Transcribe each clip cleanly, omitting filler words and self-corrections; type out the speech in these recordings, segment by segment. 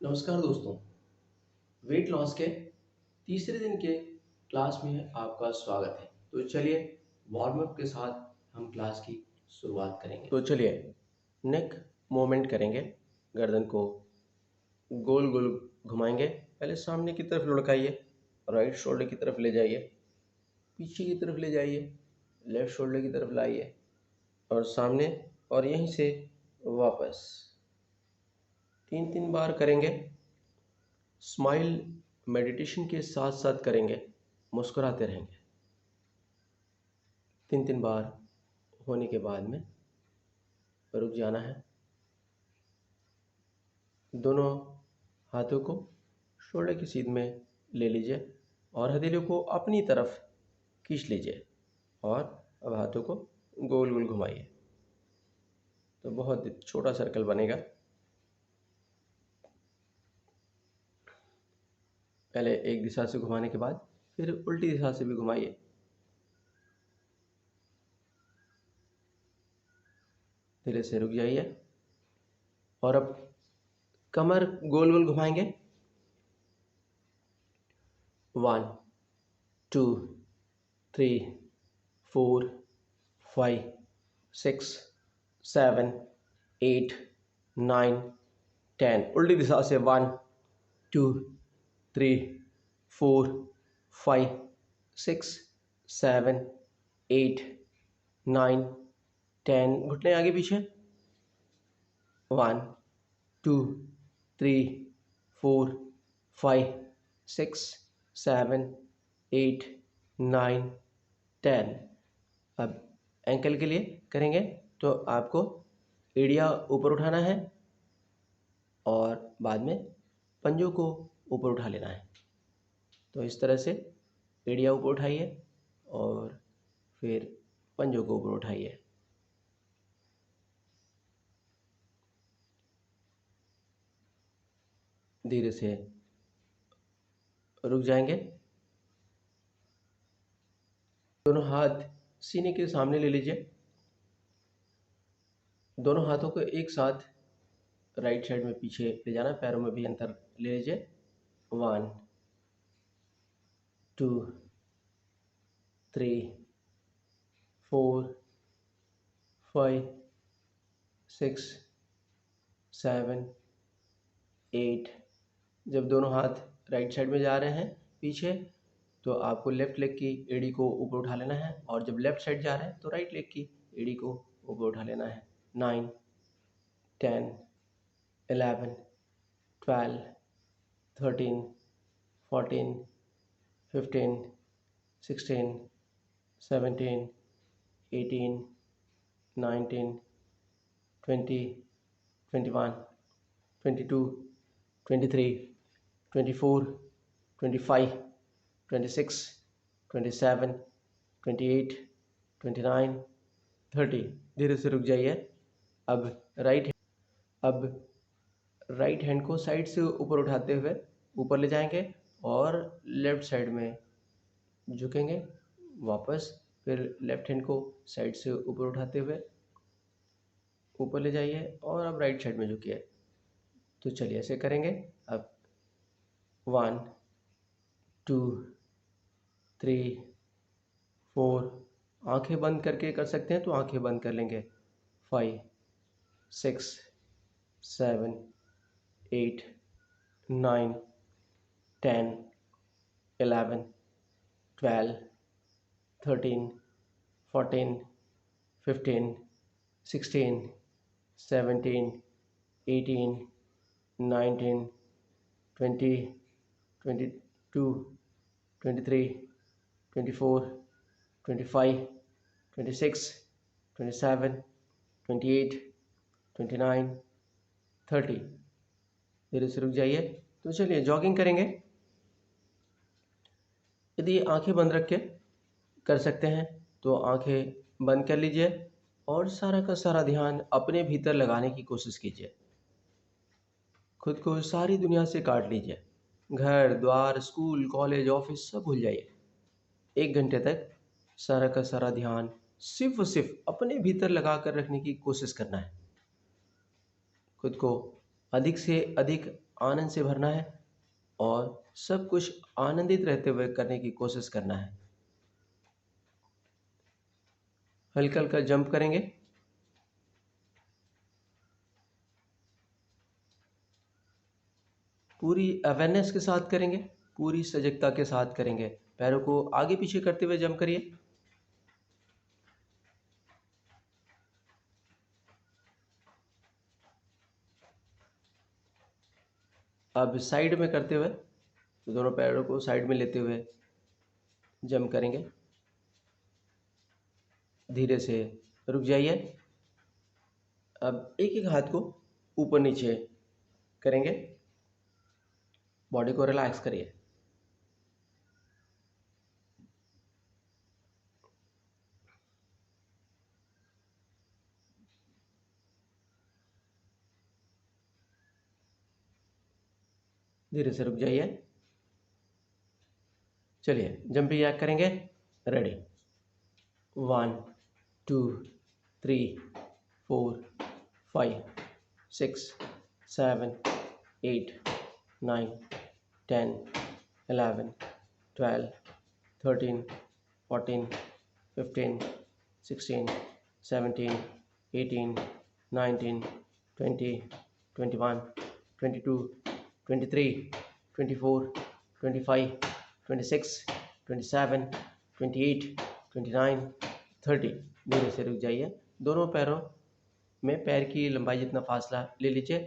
नमस्कार दोस्तों। Weight loss के तीसरे दिन के क्लास में आपका स्वागत है। तो चलिए वार्म अप के साथ हम क्लास की शुरुआत करेंगे। तो चलिए नेक मूवमेंट करेंगे। गर्दन को गोल गोल घुमाएंगे। पहले सामने की तरफ लुढ़काइए, राइट शोल्डर की तरफ ले जाइए, पीछे की तरफ ले जाइए, लेफ्ट शोल्डर की तरफ लाइए और सामने, और यहीं से वापस 3 बार करेंगे। स्माइल मेडिटेशन के साथ साथ करेंगे, मुस्कुराते रहेंगे। 3 बार होने के बाद में रुक जाना है। दोनों हाथों को शोल्डर की सीध में ले लीजिए और हथेलियों को अपनी तरफ खींच लीजिए और अब हाथों को गोल गोल घुमाइए। तो बहुत छोटा सर्कल बनेगा। पहले एक दिशा से घुमाने के बाद फिर उल्टी दिशा से भी घुमाइए। धीरे से रुक जाइए और अब कमर गोल गोल घुमाएंगे। 1 2 3 4 5 6 7 8 9 10। उल्टी दिशा से 1 2 3 4 5 6 7 8 9 10। घुटने आगे पीछे। 1 2 3 4 5 6 7 8 9 10। अब एंकल के लिए करेंगे तो आपको एड़िया ऊपर उठाना है और बाद में पंजों को ऊपर उठा लेना है। तो इस तरह से एड़िया ऊपर उठाइए और फिर पंजों को ऊपर उठाइए। धीरे से रुक जाएंगे। दोनों हाथ सीने के सामने ले लीजिए। दोनों हाथों को एक साथ राइट साइड में पीछे ले जाना, पैरों में भी अंतर ले लीजिए। 1 2 3 4 5 6 7 8। जब दोनों हाथ राइट साइड में जा रहे हैं पीछे, तो आपको लेफ्ट लेग की एड़ी को ऊपर उठा लेना है और जब लेफ्ट साइड जा रहे हैं तो राइट लेग की एड़ी को ऊपर उठा लेना है। 9 10 11 12 13 14 15 16 17 18 19 20 21 22 23 24 25 26 27 28 29 30। धीरे से रुक जाइए। अब राइट हैंड को साइड से ऊपर उठाते हुए ऊपर ले जाएंगे और लेफ्ट साइड में झुकेंगे वापस। फिर लेफ्ट हैंड को साइड से ऊपर उठाते हुए ऊपर ले जाइए और अब राइट साइड में झुकिए। तो चलिए ऐसे करेंगे। अब 1 2 3 4। आंखें बंद करके कर सकते हैं तो आंखें बंद कर लेंगे। 5 6 7 8 9 10 11 12 13 14 15 16 17 18 19 20 22 23 24 25 26 27 28 29 30। धीरे से रुक जाइए। तो चलिए जॉगिंग करेंगे। यदि आंखें बंद रख के कर सकते हैं तो आंखें बंद कर लीजिए और सारा का सारा ध्यान अपने भीतर लगाने की कोशिश कीजिए। खुद को सारी दुनिया से काट लीजिए। घर द्वार, स्कूल, कॉलेज, ऑफिस सब भूल जाइए। 1 घंटे तक सारा का सारा ध्यान सिर्फ और सिर्फ अपने भीतर लगा कर रखने की कोशिश करना है। खुद को अधिक से अधिक आनंद से भरना है और सब कुछ आनंदित रहते हुए करने की कोशिश करना है। हल्का हल्का जंप करेंगे। पूरी अवेयरनेस के साथ करेंगे, पूरी सजगता के साथ करेंगे। पैरों को आगे पीछे करते हुए जंप करिए। अब साइड में करते हुए, तो दोनों पैरों को साइड में लेते हुए जंप करेंगे। धीरे से रुक जाइए। अब एक एक हाथ को ऊपर नीचे करेंगे। बॉडी को रिलैक्स करिए। धीरे से रुक जाइए। चलिए जंपिंग जैक करेंगे। रेडी। 1 2 3 4 5 6 7 8 9 10 11 12 13 14 15 16 17 18 19 20 21 22 23 24 25 26 27 28 29 30। धीरे से रुक जाइए। दोनों पैरों में पैर की लंबाई जितना फासला ले लीजिए।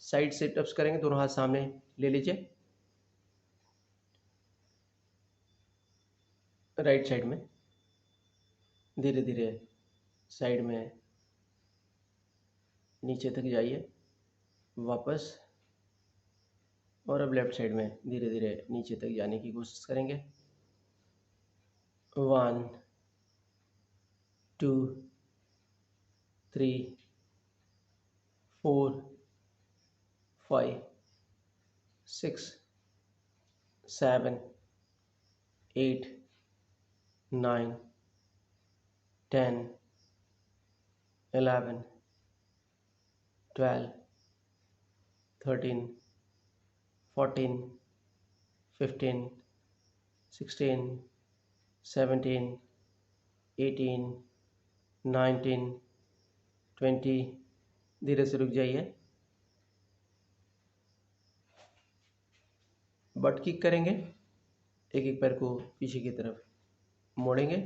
साइड सिटअप्स करेंगे। दोनों हाथ सामने ले लीजिए। राइट साइड में धीरे धीरे साइड में नीचे तक जाइए वापस, और अब लेफ्ट साइड में धीरे धीरे नीचे तक जाने की कोशिश करेंगे। 1 2 3 4 5 6 7 8 9 10 11 12 13 14 15 16 17 18 19 20। धीरे से रुक जाइए। बट किक करेंगे। एक एक पैर को पीछे की तरफ मोड़ेंगे।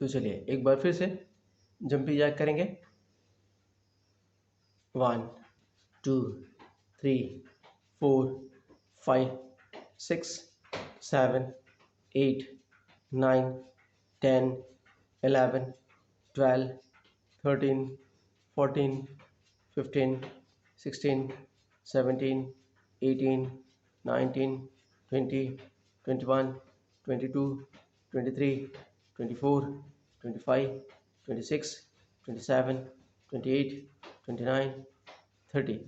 तो चलिए एक बार फिर से जंपिंग जैक करेंगे। 1 2 3 4 5 6 7 8 9 10 11 12 13 14 15 16 17 18 19 20 21 22 23 24 25 26 27 28 29 30।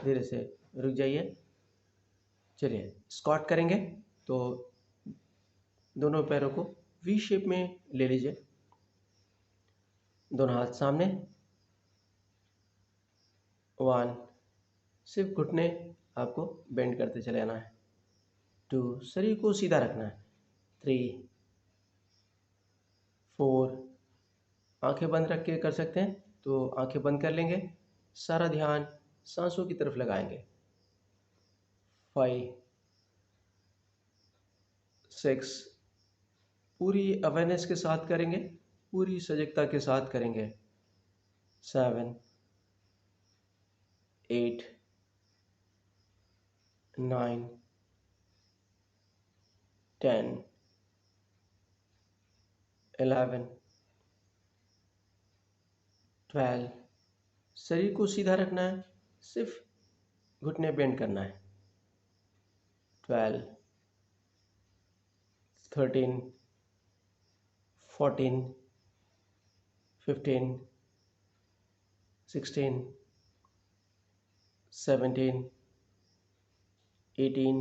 धीरे से रुक जाइए। चलिए स्क्वाट करेंगे। तो दोनों पैरों को वी शेप में ले लीजिए। दोनों हाथ सामने। 1 सिर्फ घुटने आपको बेंड करते चले आना है। 2 शरीर को सीधा रखना है। 3 4 आंखें बंद रख के कर सकते हैं तो आंखें बंद कर लेंगे। सारा ध्यान सांसों की तरफ लगाएंगे। 5 6 पूरी अवेयरनेस के साथ करेंगे, पूरी सजगता के साथ करेंगे। 7 8 9 10 11 12। शरीर को सीधा रखना है, सिर्फ घुटने बेंड करना है। 12 13 14 15 16 17 18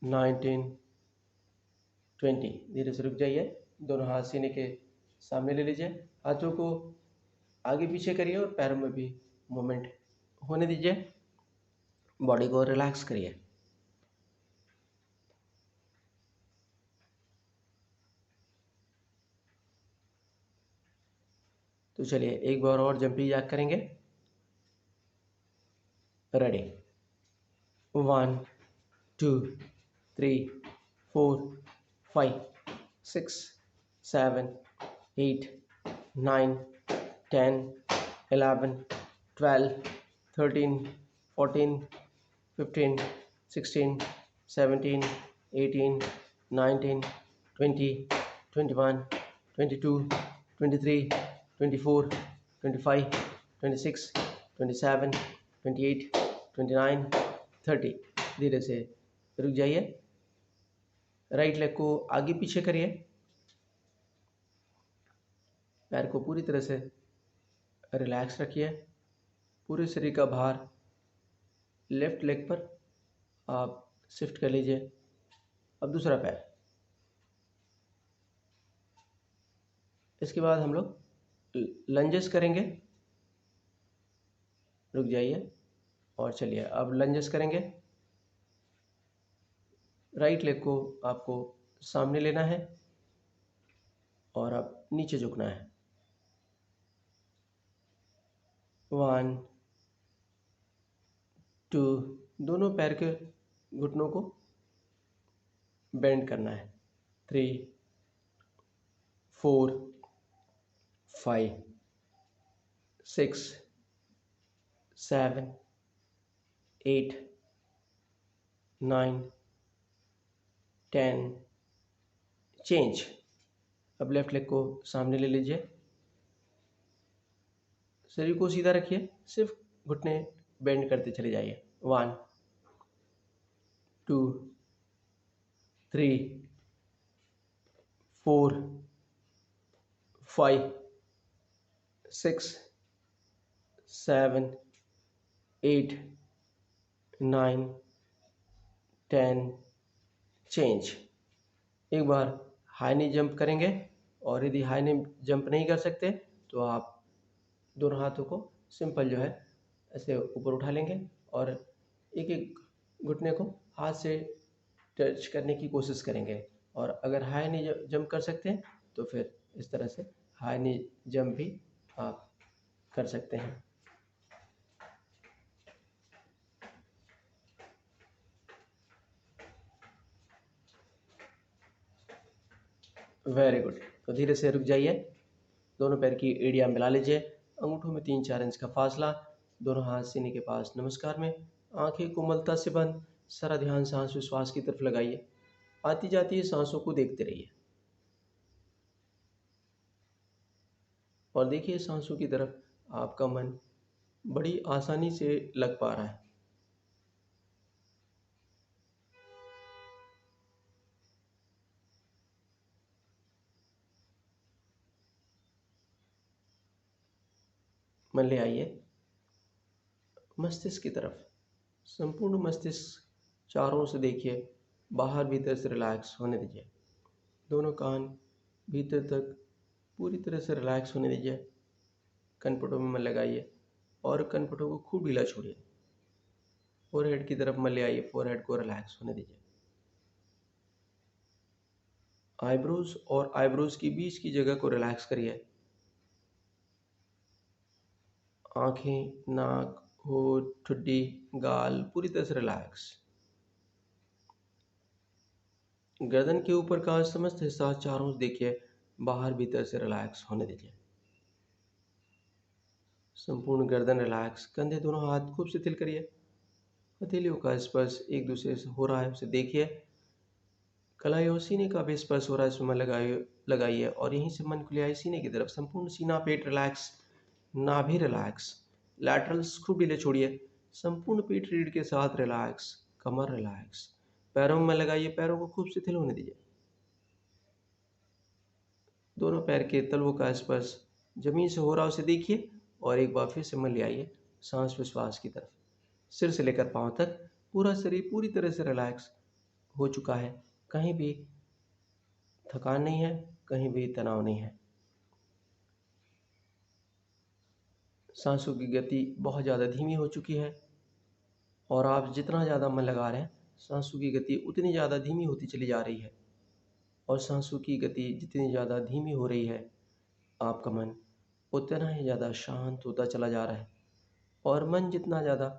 19 20। धीरे से रुक जाइए। दोनों हाथ सीने के सामने ले लीजिए, हाथों को आगे पीछे करिए और पैरों में भी मूवमेंट होने दीजिए। बॉडी को रिलैक्स करिए। तो चलिए एक बार और जंपिंग जैक करेंगे। रेडी, 1 2 3 4 5 6 7 8 9 10 11 12 13 14 15 16 17 18 19 20 21 22 23 24 25 26 27 28 29 30। धीरे से रुक जाइए। राइट लेग को आगे पीछे करिए। पैर को पूरी तरह से रिलैक्स रखिए। पूरे शरीर का भार लेफ्ट लेग पर आप शिफ्ट कर लीजिए। अब दूसरा पैर। इसके बाद हम लोग लंजेस करेंगे। रुक जाइए और चलिए अब लंजेस करेंगे। राइट लेग को आपको सामने लेना है और अब नीचे झुकना है। 1 2, दोनों पैर के घुटनों को बेंड करना है। 3 4 5 6 7 8 9 10। चेंज। अब लेफ्ट लेग को सामने ले लीजिए। शरीर को सीधा रखिए, सिर्फ घुटने बेंड करते चले जाइए। 1 2 3 4 5 6 7 8 9 10। चेंज। एक बार हाई नी जंप करेंगे और यदि हाई नी जंप नहीं कर सकते तो आप दोनों हाथों को सिंपल जो है ऐसे ऊपर उठा लेंगे और एक एक घुटने को हाथ से टच करने की कोशिश करेंगे। और अगर हाई नी जंप कर सकते हैं तो फिर इस तरह से हाई नी जंप भी आप कर सकते हैं। Very good. तो धीरे से रुक जाइए। दोनों पैर की एड़ियाँ मिला लीजिए। अंगूठों में 3-4 इंच का फासला। दोनों हाथ सीने के पास नमस्कार में। आंखें कोमलता से बंद। सारा ध्यान सांस विश्वास की तरफ लगाइए। आती जाती सांसों को देखते रहिए और देखिए सांसों की तरफ आपका मन बड़ी आसानी से लग पा रहा है। मन ले आइए मस्तिष्क की तरफ। संपूर्ण मस्तिष्क चारों से देखिए, बाहर भीतर से रिलैक्स होने दीजिए। दोनों कान भीतर तक पूरी तरह से रिलैक्स होने दीजिए। कनपटों में मन लगाइए और कनपटों को खूब ढीला छोड़िए। फोरहेड की तरफ मन ले आइए, फोरहेड को रिलैक्स होने दीजिए। आईब्रोज और आईब्रोज के बीच की जगह को रिलैक्स करिए। आंखें, नाक, होठ, ठुड्डी, गाल पूरी तरह से रिलैक्स। गर्दन के ऊपर का समस्त हिस्सा चारों ओर देखिए, बाहर भीतर से रिलैक्स होने दीजिए। संपूर्ण गर्दन रिलैक्स। कंधे दोनों हाथ खूब शिथिल करिए। हथेलियों का स्पर्श एक दूसरे से हो रहा है उसे देखिए। कलाई और सीने का भी स्पर्श हो रहा है, इसमें मन लगाइए और यहीं से मन को ले आइए सीने की तरफ। संपूर्ण सीना पेट रिलैक्स। नाभि रिलैक्स। लैटरल्स खूब ढीले छोड़िए। संपूर्ण पीठ रीढ़ के साथ रिलैक्स। कमर रिलैक्स। पैरों में लगाइए, पैरों को खूब शिथिल होने दीजिए। दोनों पैर के तलवों का स्पर्श जमीन से हो रहा उसे देखिए और एक बार फिर से मन ले आइए सांस विश्वास की तरफ। सिर से लेकर पांव तक पूरा शरीर पूरी तरह से रिलैक्स हो चुका है। कहीं भी थकान नहीं है, कहीं भी तनाव नहीं है। सांसों की गति बहुत ज़्यादा धीमी हो चुकी है और आप जितना ज़्यादा मन लगा रहे हैं सांसों की गति उतनी ज़्यादा धीमी होती चली जा रही है। और सांसों की गति जितनी ज़्यादा धीमी हो रही है आपका मन उतना ही ज़्यादा शांत होता चला जा रहा है। और मन जितना ज़्यादा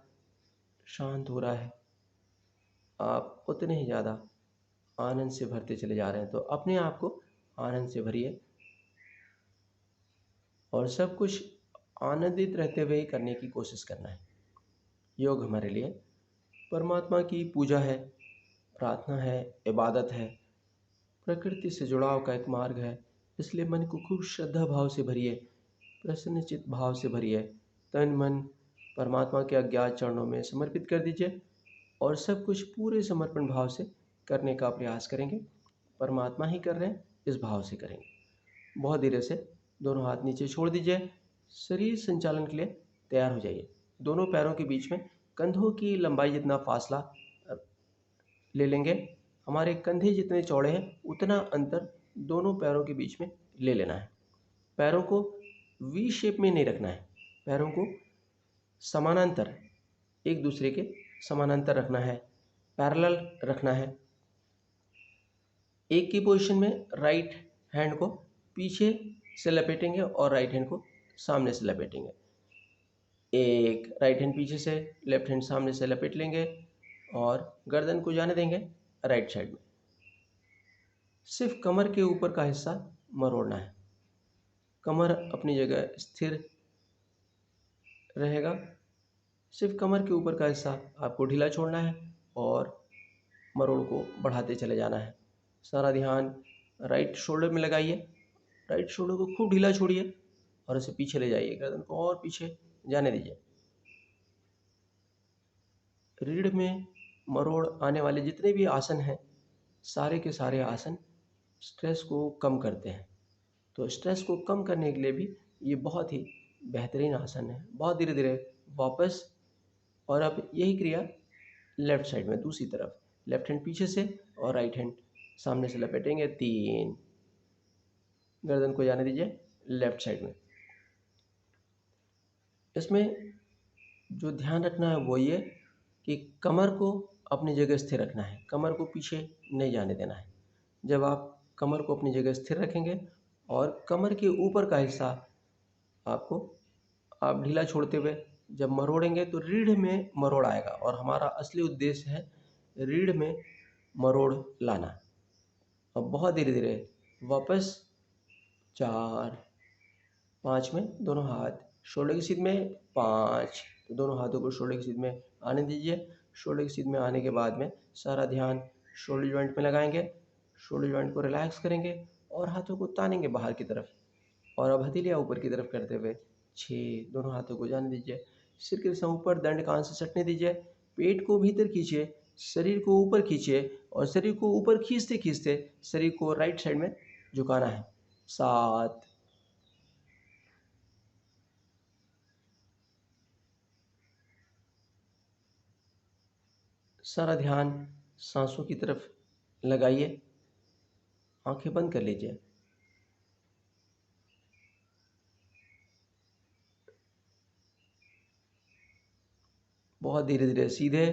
शांत हो रहा है आप उतने ही ज़्यादा आनंद से भरते चले जा रहे हैं। तो अपने आप को आनंद से भरिए और सब कुछ आनंदित रहते हुए ही करने की कोशिश करना है। योग हमारे लिए परमात्मा की पूजा है, प्रार्थना है, इबादत है, प्रकृति से जुड़ाव का एक मार्ग है। इसलिए मन को खूब श्रद्धा भाव से भरिए, प्रसन्नचित्त भाव से भरिए, तन मन परमात्मा के अज्ञात चरणों में समर्पित कर दीजिए और सब कुछ पूरे समर्पण भाव से करने का प्रयास करेंगे। परमात्मा ही कर रहे हैं, इस भाव से करेंगे। बहुत धीरे से दोनों हाथ नीचे छोड़ दीजिए, शरीर संचालन के लिए तैयार हो जाइए। दोनों पैरों के बीच में कंधों की लंबाई जितना फासला ले लेंगे, हमारे कंधे जितने चौड़े हैं उतना अंतर दोनों पैरों के बीच में ले लेना है। पैरों को वी शेप में नहीं रखना है, पैरों को समानांतर, एक दूसरे के समानांतर रखना है, पैरेलल रखना है। एक की पोजीशन में राइट हैंड को पीछे से लपेटेंगे और राइट हैंड को सामने से लपेटेंगे। एक राइट हैंड पीछे से, लेफ्ट हैंड सामने से लपेट लेंगे और गर्दन को जाने देंगे राइट साइड में। सिर्फ कमर के ऊपर का हिस्सा मरोड़ना है, कमर अपनी जगह स्थिर रहेगा। सिर्फ कमर के ऊपर का हिस्सा आपको ढीला छोड़ना है और मरोड़ को बढ़ाते चले जाना है। सारा ध्यान राइट शोल्डर में लगाइए, राइट शोल्डर को खूब ढीला छोड़िए और इसे पीछे ले जाइए, गर्दन को और पीछे जाने दीजिए। रीढ़ में मरोड़ आने वाले जितने भी आसन हैं, सारे के सारे आसन स्ट्रेस को कम करते हैं। तो स्ट्रेस को कम करने के लिए भी ये बहुत ही बेहतरीन आसन है। बहुत धीरे धीरे वापस, और अब यही क्रिया लेफ्ट साइड में दूसरी तरफ, लेफ्ट हैंड पीछे से और राइट हैंड सामने से लपेटेंगे। 3, गर्दन को जाने दीजिए लेफ्ट साइड में। इसमें जो ध्यान रखना है वो ये कि कमर को अपनी जगह स्थिर रखना है, कमर को पीछे नहीं जाने देना है। जब आप कमर को अपनी जगह स्थिर रखेंगे और कमर के ऊपर का हिस्सा आपको आप ढीला छोड़ते हुए जब मरोड़ेंगे तो रीढ़ में मरोड़ आएगा और हमारा असली उद्देश्य है रीढ़ में मरोड़ लाना। अब बहुत धीरे धीरे वापस 4, 5 में दोनों हाथ शोल्डर की सीध में, 5, तो दोनों हाथों को शोल्डर की सीध में आने दीजिए। शोल्डर की सीध में आने के बाद में सारा ध्यान शोल्डर जॉइंट में लगाएंगे, शोल्डर जॉइंट को रिलैक्स करेंगे और हाथों को तानेंगे बाहर की तरफ और अब हथेलियाँ ऊपर की तरफ करते हुए 6, दोनों हाथों को जाने दीजिए। सिर के सम ऊपर, दंड कान से सटने दीजिए। पेट को भीतर खींचिए, शरीर को ऊपर खींचिए और शरीर को ऊपर खींचते खींचते शरीर को राइट साइड में झुकाना है। 7, सारा ध्यान सांसों की तरफ लगाइए, आंखें बंद कर लीजिए। बहुत धीरे धीरे सीधे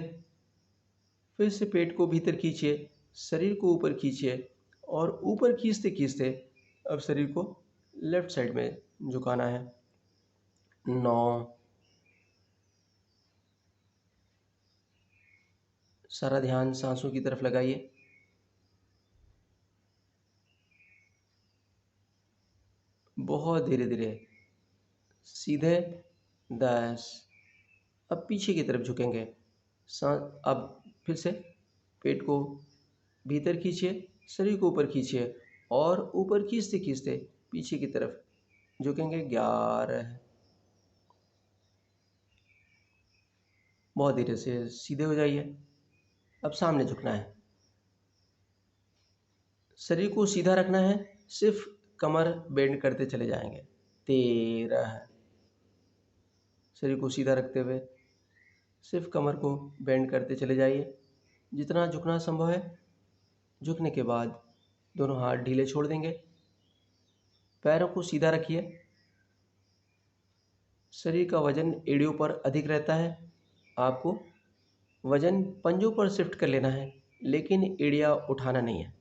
फिर से पेट को भीतर खींचिए, शरीर को ऊपर खींचिए और ऊपर खींचते खींचते अब शरीर को लेफ्ट साइड में झुकाना है। 9, सारा ध्यान सांसों की तरफ लगाइए। बहुत धीरे धीरे सीधे 10, अब पीछे की तरफ झुकेंगे। अब फिर से पेट को भीतर खींचिए, शरीर को ऊपर खींचिए और ऊपर खींचते खींचते पीछे की तरफ झुकेंगे। 11, बहुत धीरे से सीधे हो जाइए। अब सामने झुकना है, शरीर को सीधा रखना है, सिर्फ कमर बेंड करते चले जाएंगे। 13, शरीर को सीधा रखते हुए सिर्फ कमर को बेंड करते चले जाइए, जितना झुकना संभव है। झुकने के बाद दोनों हाथ ढीले छोड़ देंगे, पैरों को सीधा रखिए, शरीर का वजन एड़ियों पर अधिक रहता है। आपको वजन पंजों पर शिफ्ट कर लेना है, लेकिन एड़ियाँ उठाना नहीं है।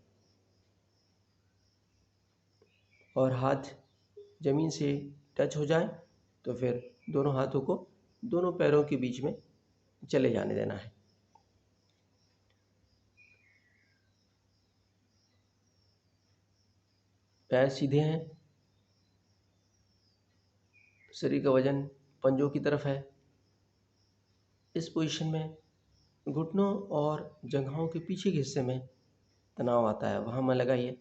और हाथ ज़मीन से टच हो जाए तो फिर दोनों हाथों को दोनों पैरों के बीच में चले जाने देना है। पैर सीधे हैं, शरीर का वजन पंजों की तरफ है। इस पोजीशन में घुटनों और जंघाओं के पीछे के हिस्से में तनाव आता है, वहाँ मन लगाइए।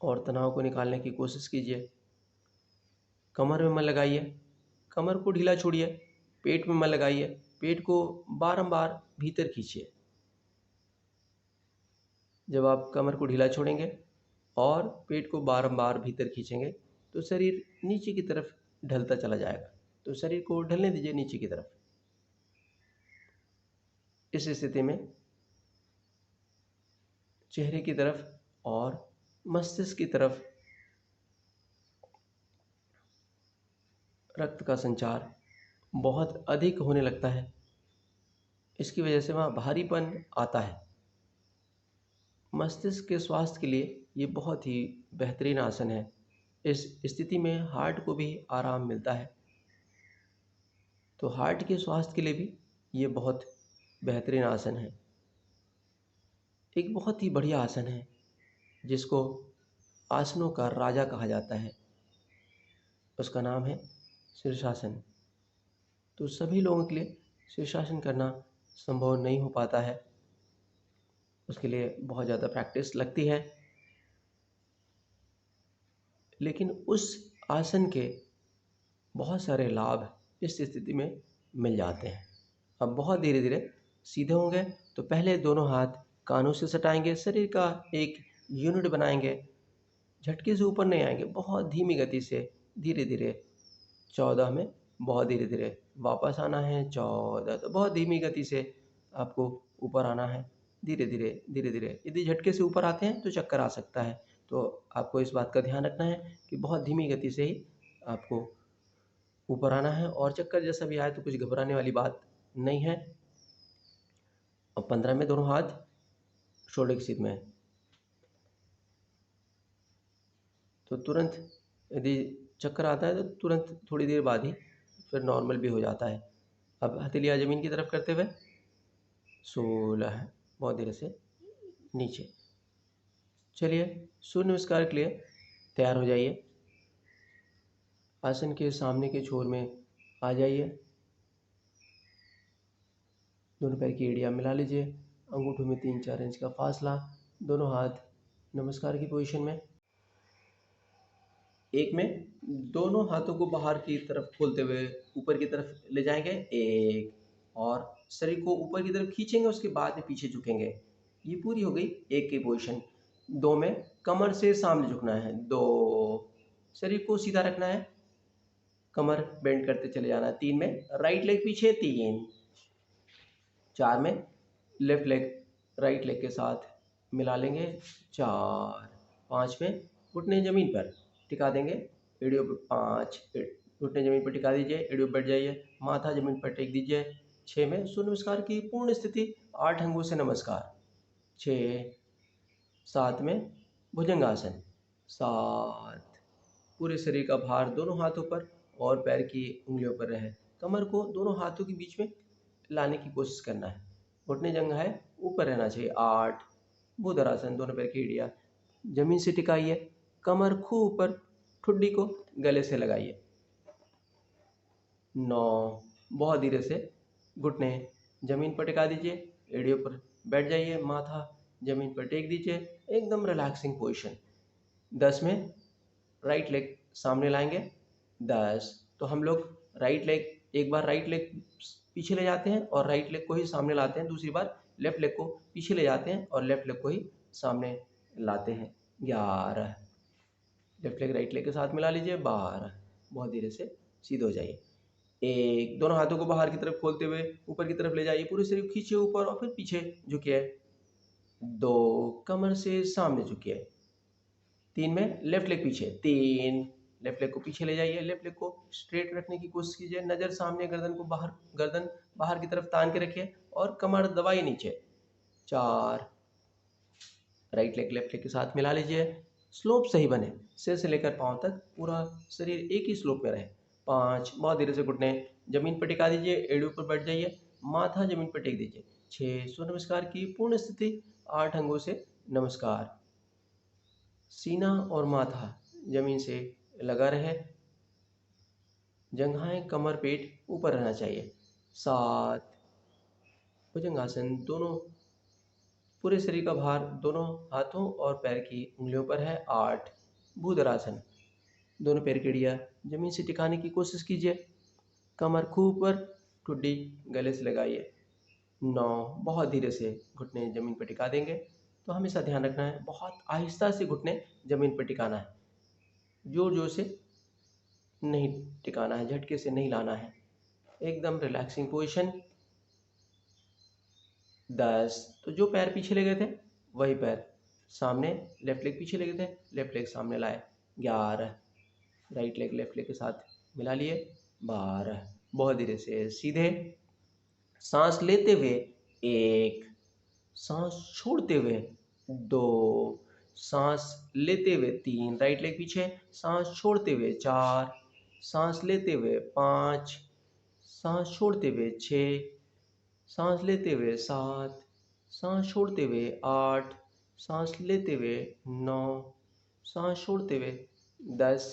और तनाव को निकालने की कोशिश कीजिए। कमर में मन लगाइए, कमर को ढीला छोड़िए। पेट में मन लगाइए, पेट को बारंबार भीतर खींचिए। जब आप कमर को ढीला छोड़ेंगे और पेट को बारंबार भीतर खींचेंगे तो शरीर नीचे की तरफ ढलता चला जाएगा। तो शरीर को ढलने दीजिए नीचे की तरफ। इस स्थिति में चेहरे की तरफ और मस्तिष्क की तरफ रक्त का संचार बहुत अधिक होने लगता है। इसकी वजह से वहाँ भारीपन आता है। मस्तिष्क के स्वास्थ्य के लिए ये बहुत ही बेहतरीन आसन है। इस स्थिति में हार्ट को भी आराम मिलता है। तो हार्ट के स्वास्थ्य के लिए भी ये बहुत बेहतरीन आसन है। एक बहुत ही बढ़िया आसन है जिसको आसनों का राजा कहा जाता है। उसका नाम है शीर्षासन। तो सभी लोगों के लिए शीर्षासन करना संभव नहीं हो पाता है, उसके लिए बहुत ज़्यादा प्रैक्टिस लगती है। लेकिन उस आसन के बहुत सारे लाभ इस स्थिति में मिल जाते हैं। अब बहुत धीरे धीरे सीधे होंगे तो पहले दोनों हाथ कानों से सटाएंगे, शरीर का एक यूनिट बनाएंगे। झटके से ऊपर नहीं आएंगे, बहुत धीमी गति से धीरे धीरे 14 में बहुत धीरे धीरे वापस आना है। 14, तो बहुत धीमी गति से आपको ऊपर आना है। धीरे धीरे धीरे धीरे। यदि झटके से ऊपर आते हैं तो चक्कर आ सकता है, तो आपको इस बात का ध्यान रखना है कि बहुत धीमी गति से ही आपको ऊपर आना है। और चक्कर जैसा भी आए तो कुछ घबराने वाली बात नहीं है। और 15 में दोनों हाथ शोल्डर की सीध में है। तो तुरंत यदि चक्कर आता है तो तुरंत थोड़ी देर बाद ही फिर नॉर्मल भी हो जाता है। अब हथेलियाँ ज़मीन की तरफ करते हुए 16 है, बहुत धीरे से नीचे। चलिए सूर्य नमस्कार के लिए तैयार हो जाइए। आसन के सामने के छोर में आ जाइए। दोनों पैर की एड़ियाँ मिला लीजिए। अंगूठों में 3-4 इंच का फासला। दोनों हाथ नमस्कार की पोजीशन में। एक में दोनों हाथों को बाहर की तरफ खोलते हुए ऊपर की तरफ ले जाएंगे, एक, और शरीर को ऊपर की तरफ खींचेंगे, उसके बाद में पीछे झुकेंगे। ये पूरी हो गई एक की पोजीशन। 2 में कमर से सामने झुकना है, 2, शरीर को सीधा रखना है, कमर बेंड करते चले जाना है। 3 में राइट लेग पीछे, 3, 4 में लेफ्ट लेग राइट लेग के साथ मिला लेंगे, 4, 5 में घुटने ज़मीन पर टिका देंगे, एड़ियों पर 5, घुटने ज़मीन पर टिका दीजिए, एड़ियों पर बैठ जाइए, माथा ज़मीन पर टेक दीजिए। 6 में सूर्य नमस्कार की पूर्ण स्थिति, 8 अंगों से नमस्कार, 6, 7 में भुजंगासन, 7, पूरे शरीर का भार दोनों हाथों पर और पैर की उंगलियों पर रहे। कमर को दोनों हाथों के बीच में लाने की कोशिश करना है। घुटने जंघा है ऊपर रहना चाहिए। 8, भूधरासन, दोनों पैर की एड़ियाँ जमीन से टिकाइए, कमर खूब ऊपर, ठुड्डी को गले से लगाइए। 9, बहुत धीरे से घुटने जमीन पर टिका दीजिए, एड़ियों पर बैठ जाइए, माथा जमीन पर टेक दीजिए, एकदम रिलैक्सिंग पोजीशन। 10 में राइट लेग सामने लाएंगे, 10, तो हम लोग राइट लेग, एक बार राइट लेग पीछे ले जाते हैं और राइट लेग को ही सामने लाते हैं, दूसरी बार लेफ्ट लेग को पीछे ले जाते हैं और लेफ्ट लेग को ही सामने लाते हैं। 11, लेफ्ट लेग राइट लेग के साथ मिला लीजिए, 12, बहुत धीरे से सीधे हो जाइए। 1, दोनों हाथों को बाहर की तरफ खोलते हुए ऊपर की तरफ ले जाइए, पूरे शरीर खींचिए ऊपर और फिर पीछे झुकिए। 2, कमर से सामने झुकिए। 3 में लेफ्ट लेग पीछे, 3, लेफ्ट लेग को पीछे ले जाइए, लेफ्ट लेग को स्ट्रेट रखने की कोशिश कीजिए, नज़र सामने, गर्दन बाहर की तरफ तान के रखिए और कमर दबाइए नीचे। 4, राइट लेग लेफ्ट लेग के साथ मिला लीजिए, स्लोप सही बने, सिर से लेकर पाँव तक पूरा शरीर एक ही स्लोप में रहे। 5, बहुत धीरे से घुटने जमीन पर टिका दीजिए, एड़ी ऊपर बैठ जाइए, माथा जमीन पर टेक दीजिए। 6, सूर्य नमस्कार की पूर्ण स्थिति, 8 अंगों से नमस्कार, सीना और माथा जमीन से लगा रहे, जंघाएं कमर पेट ऊपर रहना चाहिए। 7, भुजंगासन, दोनों पूरे शरीर का भार दोनों हाथों और पैर की उंगलियों पर है। 8, भूधरासन, दोनों पैर की एड़ियाँ जमीन से टिकाने की कोशिश कीजिए, कमर खूब पर, ठुड्डी गले से लगाइए। 9, बहुत धीरे से घुटने जमीन पर टिका देंगे। तो हमेशा ध्यान रखना है, बहुत आहिस्ता से घुटने जमीन पर टिकाना है, जोर जोर से नहीं टिकाना है, झटके से नहीं लाना है, एकदम रिलैक्सिंग पोजीशन। 10, तो जो पैर पीछे ले गए थे वही पैर सामने, लेफ्ट लेग पीछे ले गए थे, लेफ्ट लेग सामने लाए। 11, राइट लेग लेफ्ट लेग के साथ मिला लिए। 12, बहुत धीरे से सीधे, सांस लेते हुए 1, सांस छोड़ते हुए 2, सांस लेते हुए 3, राइट लेग पीछे, सांस छोड़ते हुए 4, सांस लेते हुए 5, सांस छोड़ते हुए 6, सांस लेते हुए 7, सांस छोड़ते हुए 8, सांस लेते हुए 9, सांस छोड़ते हुए 10,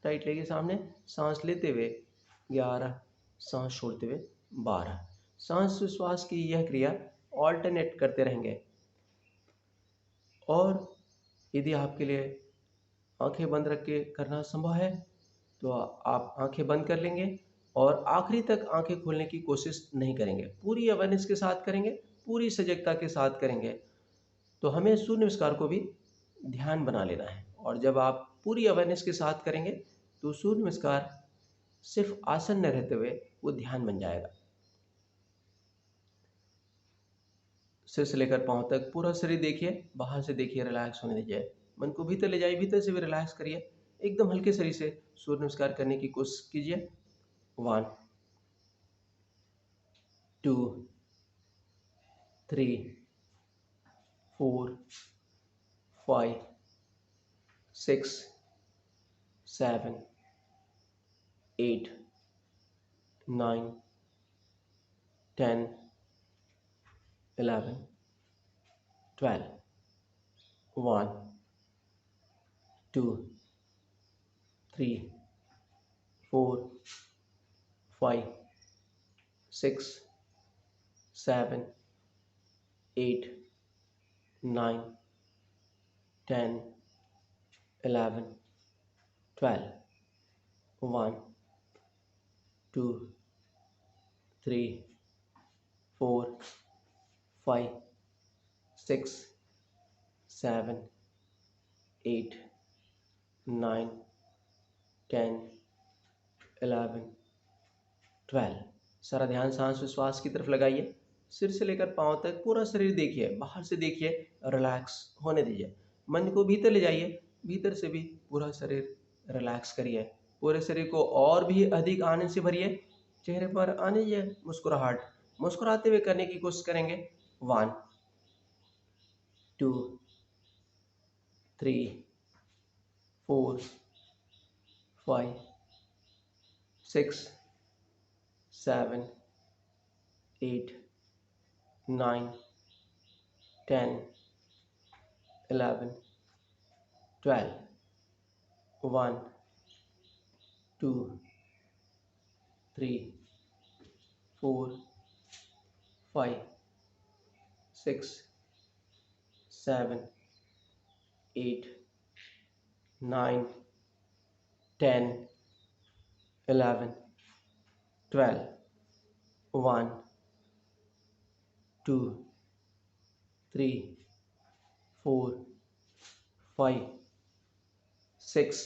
राइट लेग के सामने, सांस लेते हुए 11, सांस छोड़ते हुए 12। सांस विश्वास की यह क्रिया ऑल्टरनेट करते रहेंगे। और यदि आपके लिए आंखें बंद रख के करना संभव है तो आप आंखें बंद कर लेंगे और आखिरी तक आंखें खोलने की कोशिश नहीं करेंगे, पूरी अवेयरनेस के साथ करेंगे, पूरी सजगता के साथ करेंगे। तो हमें सूर्य नमस्कार को भी ध्यान बना लेना है, और जब आप पूरी अवेयरनेस के साथ करेंगे तो सूर्य नमस्कार सिर्फ आसन न रहते हुए वो ध्यान बन जाएगा। सिर से लेकर पाँव तक पूरा शरीर देखिए, बाहर से देखिए, रिलैक्स होने दीजिए, मन को भीतर ले जाइए, भीतर से भी रिलैक्स करिए, एकदम हल्के शरीर से सूर्य नमस्कार करने की कोशिश कीजिए। 1, 2, 3, 4, 5, 6, 7, 8, 9, 10, 11, 12. 1, 2, 3, 4, 5, 6, 7, 8, 9, 10, 11, 12. 1, 2, 3, 4, 5, 6, 7, 8, 9, 10, 11, 12. सारा ध्यान सांस विश्वास की तरफ लगाइए, सिर से लेकर पाँव तक पूरा शरीर देखिए, बाहर से देखिए, रिलैक्स होने दीजिए, मन को भीतर ले जाइए, भीतर से भी पूरा शरीर रिलैक्स करिए, पूरे शरीर को और भी अधिक आनंद से भरिए, चेहरे पर आने दीजिए मुस्कुराहट, मुस्कुराते हुए करने की कोशिश करेंगे। 1, 2, 3, 4, 5, 6, 7, 8, 9, 10, 11, 12. 1, 2, 3, 4, 5, 6, 7, 8, 9, 10, 11, 12. 1, 2, 3, 4, 5, 6,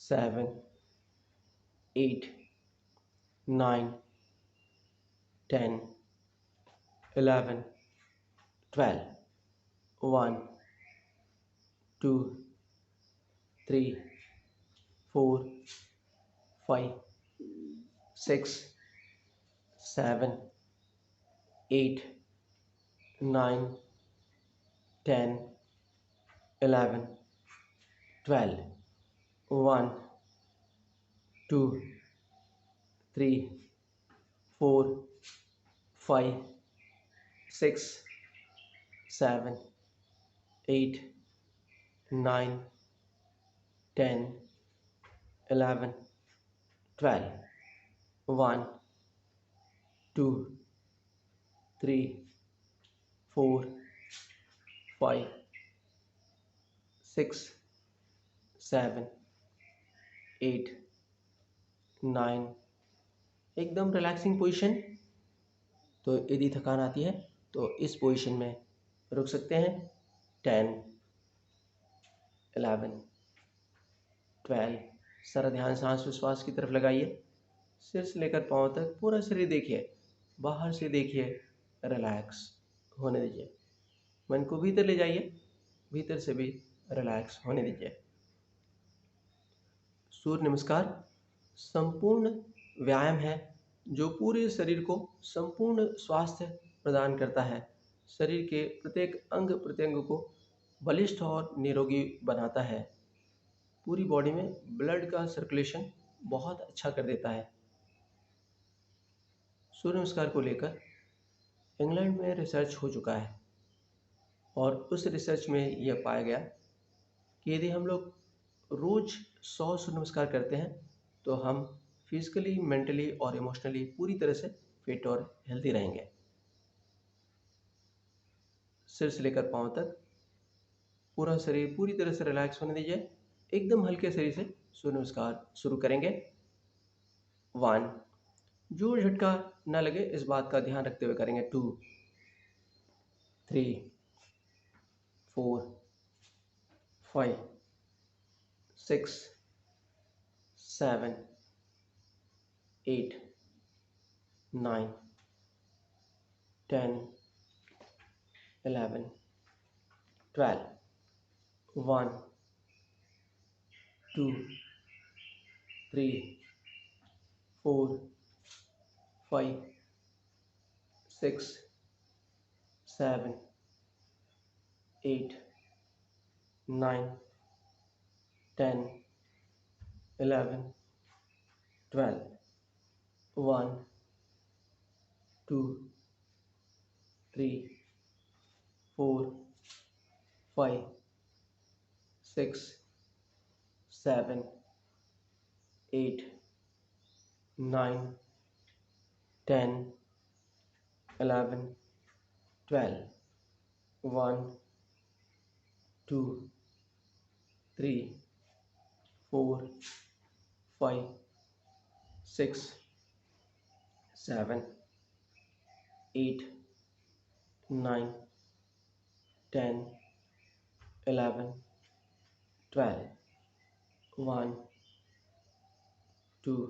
7, 8, 9, 10, 11, 12. 1, 2, 3 4 5 6 7 8 9 10 11 12 1 2 3 4 5 6 7 8 9 10 11 12 1 2 3 4 5 6 7 8 9। एकदम रिलैक्सिंग पोजीशन। तो यदि थकान आती है तो इस पोजीशन में रुक सकते हैं। 10 11 12। सारा ध्यान सांस विश्वास की तरफ लगाइए। सिर से लेकर पाँव तक पूरा शरीर देखिए, बाहर से देखिए, रिलैक्स होने दीजिए। मन को भीतर ले जाइए, भीतर से भी रिलैक्स होने दीजिए। सूर्य नमस्कार संपूर्ण व्यायाम है जो पूरे शरीर को संपूर्ण स्वास्थ्य प्रदान करता है। शरीर के प्रत्येक अंग प्रत्यंग को बलिष्ठ और निरोगी बनाता है। पूरी बॉडी में ब्लड का सर्कुलेशन बहुत अच्छा कर देता है। सूर्य नमस्कार को लेकर इंग्लैंड में रिसर्च हो चुका है और उस रिसर्च में यह पाया गया कि यदि हम लोग रोज़ 100 सूर्य नमस्कार करते हैं तो हम फिजिकली, मेंटली और इमोशनली पूरी तरह से फिट और हेल्दी रहेंगे। सिर से लेकर पाँव तक पूरा शरीर पूरी तरह से रिलैक्स होने दीजिए। एकदम हल्के शरीर से सूर्य नमस्कार शुरू करेंगे। 1, जोर झटका न लगे इस बात का ध्यान रखते हुए करेंगे। 2 3 4 5 6 7 8 9 10 11 12 1 2 3 4 5 6 7 8 9 10 11 12 1 2 3 4 5 6 7 8 9 10 11 12 1 2 3 4 5 6 7 8 9 10 11 12 1 2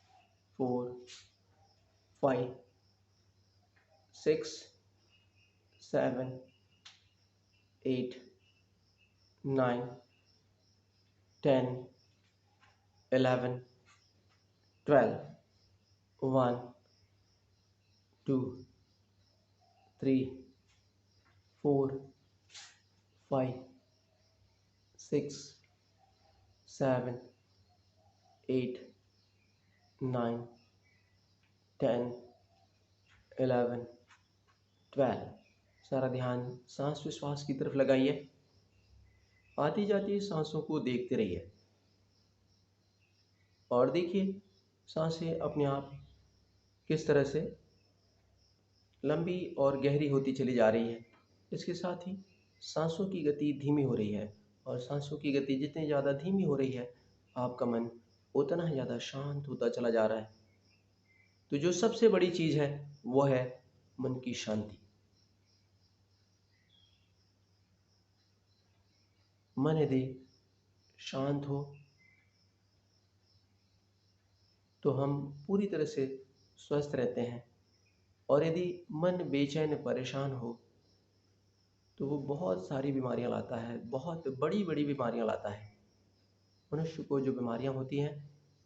3 4 5 6 7 8 9 10 11 12 1 2 3 4 5 6 7 8 9 10 11 12। सारा ध्यान सांस विश्वास की तरफ लगाइए। आती जाती सांसों को देखते रहिए और देखिए सांसें अपने आप किस तरह से लंबी और गहरी होती चली जा रही है। इसके साथ ही सांसों की गति धीमी हो रही है और सांसों की गति जितनी ज़्यादा धीमी हो रही है आपका मन उतना ही ज़्यादा शांत होता चला जा रहा है। तो जो सबसे बड़ी चीज़ है वो है मन की शांति। मन यदि शांत हो तो हम पूरी तरह से स्वस्थ रहते हैं और यदि मन बेचैन परेशान हो तो वो बहुत सारी बीमारियां लाता है, बहुत बड़ी बड़ी बीमारियां लाता है। मनुष्य को जो बीमारियां होती हैं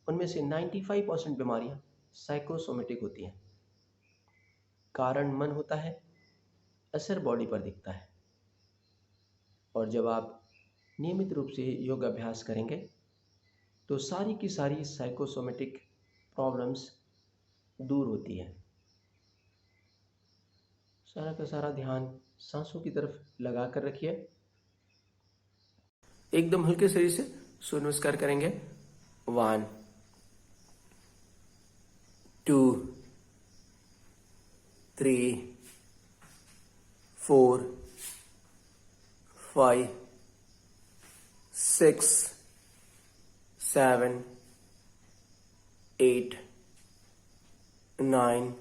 उनमें से 95% बीमारियां साइकोसोमेटिक होती हैं। कारण मन होता है, असर बॉडी पर दिखता है। और जब आप नियमित रूप से योग अभ्यास करेंगे तो सारी की सारी साइकोसोमेटिक प्रॉब्लम्स दूर होती है। सारा का सारा ध्यान सांसों की तरफ लगा कर रखिए। एकदम हल्के शरीर से सूर्य नमस्कार करेंगे। 1 2 3 4 5 6 7 8 9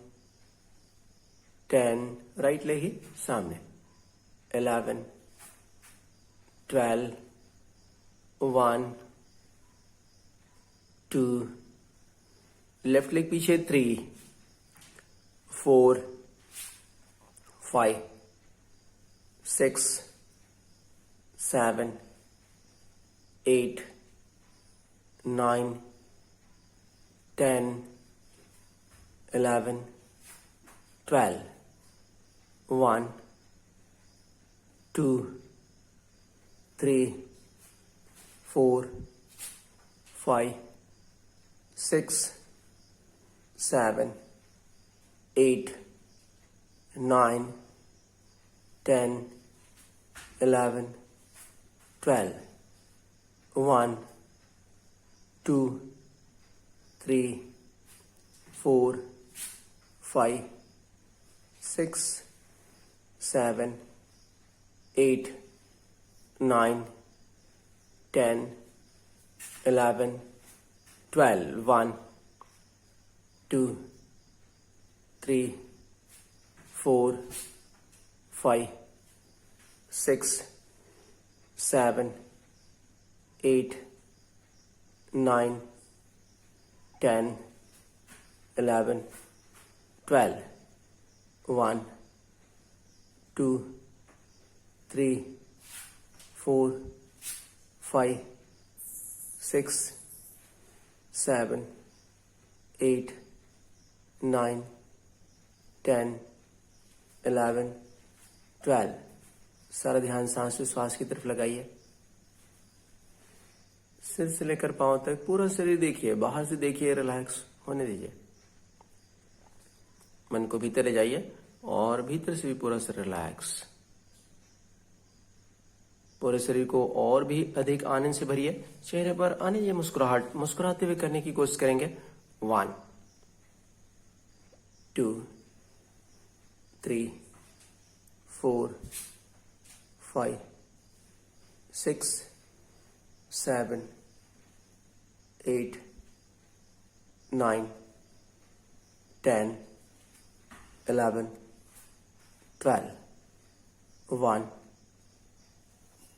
10, राइट लेग ही सामने, 11 12 1 2, लेफ्ट लेग पीछे, 3 4 5 6 7 8 9 10 11 12 1 2 3 4 5 6 7 8 9 10 11 12 1 2 3 4 5 6 7 8 9 10 11 12 1 2 3 4 5 6 7 8 9 10 11 12 1 2 3 4 5 6 7 8 9 10 11 12। सारा ध्यान सांस विश्वास की तरफ लगाइए। सिर से लेकर पांव तक पूरा शरीर देखिए, बाहर से देखिए, रिलैक्स होने दीजिए। मन को भीतर ले जाइए और भीतर से भी पूरा शरीर रिलैक्स। पूरे शरीर को और भी अधिक आनंद से भरिए। चेहरे पर आने दीजिए मुस्कुराहट, मुस्कुराते हुए करने की कोशिश करेंगे। 1 2 3 4 5 6 7 8 9 10 11 12 1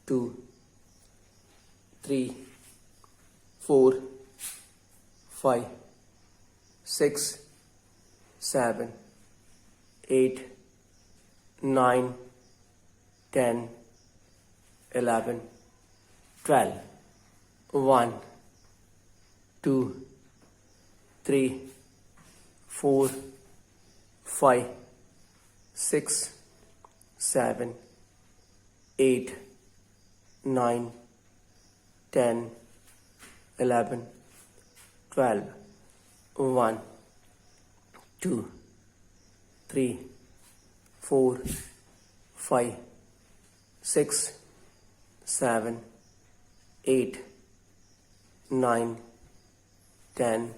2 3 4 5 6 7 8 9 10 11 12 1 2 3 4 5 6 7 8 9 10 11 12 1 2 3 4 5 6 7 8 9 10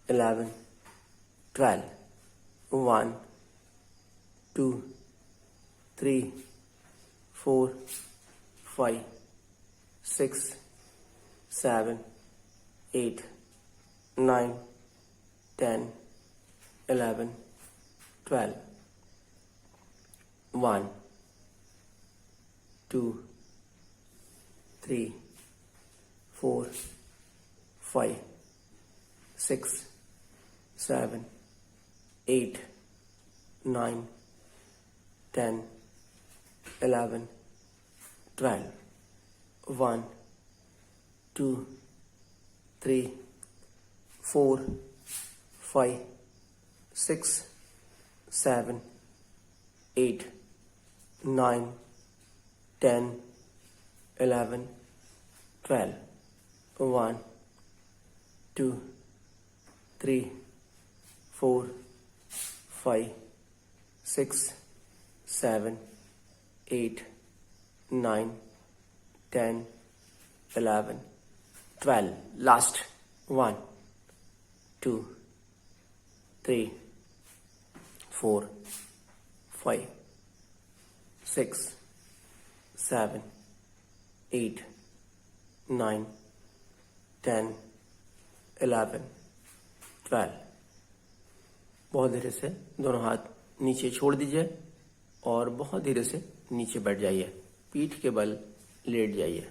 11 12 1 2 3 4 5 6 7 8 9 10 11 12 1 2 3 4 5 6 7 8 9 10 11, 12, 1, 2, 3, 4, 5, 6, 7, 8, 9, 10, 11, 12, 1, 2, 3, 4, 5, 6, 7, 8, 9, 10, 11, 12. Last. 1, 2, 3, 4, 5, 6, 7, 8, 9, 10, 11, 12. बहुत धीरे से दोनों हाथ नीचे छोड़ दीजिए और बहुत धीरे से नीचे बैठ जाइए। पीठ के बल लेट जाइए।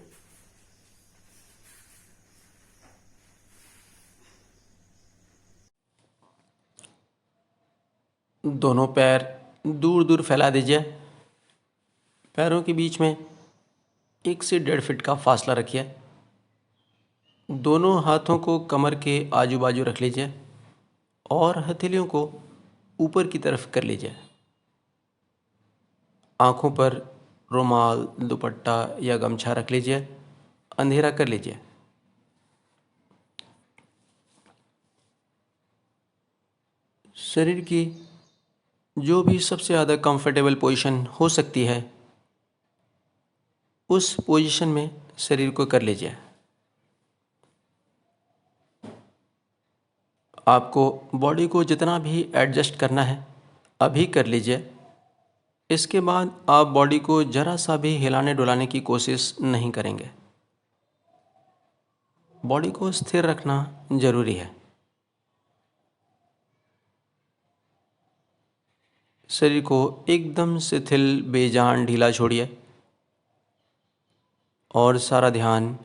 दोनों पैर दूर दूर फैला दीजिए। पैरों के बीच में 1 से 1.5 फीट का फासला रखिए। दोनों हाथों को कमर के आजू बाजू रख लीजिए और हथेलियों को ऊपर की तरफ कर लीजिए। आँखों पर रुमाल, दुपट्टा या गमछा रख लीजिए। अंधेरा कर लीजिए। शरीर की जो भी सबसे ज़्यादा कंफर्टेबल पोजीशन हो सकती है उस पोजीशन में शरीर को कर लीजिए। आपको बॉडी को जितना भी एडजस्ट करना है अभी कर लीजिए। इसके बाद आप बॉडी को जरा सा भी हिलाने डुलाने की कोशिश नहीं करेंगे। बॉडी को स्थिर रखना जरूरी है। शरीर को एकदम शिथिल, बेजान, ढीला छोड़िए और सारा ध्यान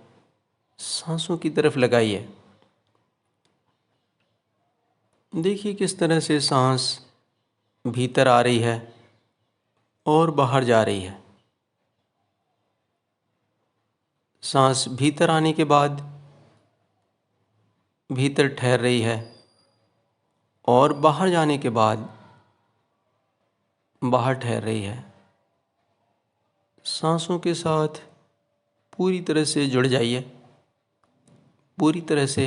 सांसों की तरफ लगाइए। देखिए किस तरह से सांस भीतर आ रही है और बाहर जा रही है। सांस भीतर आने के बाद भीतर ठहर रही है और बाहर जाने के बाद बाहर ठहर रही है। सांसों के साथ पूरी तरह से जुड़ जाइए। पूरी तरह से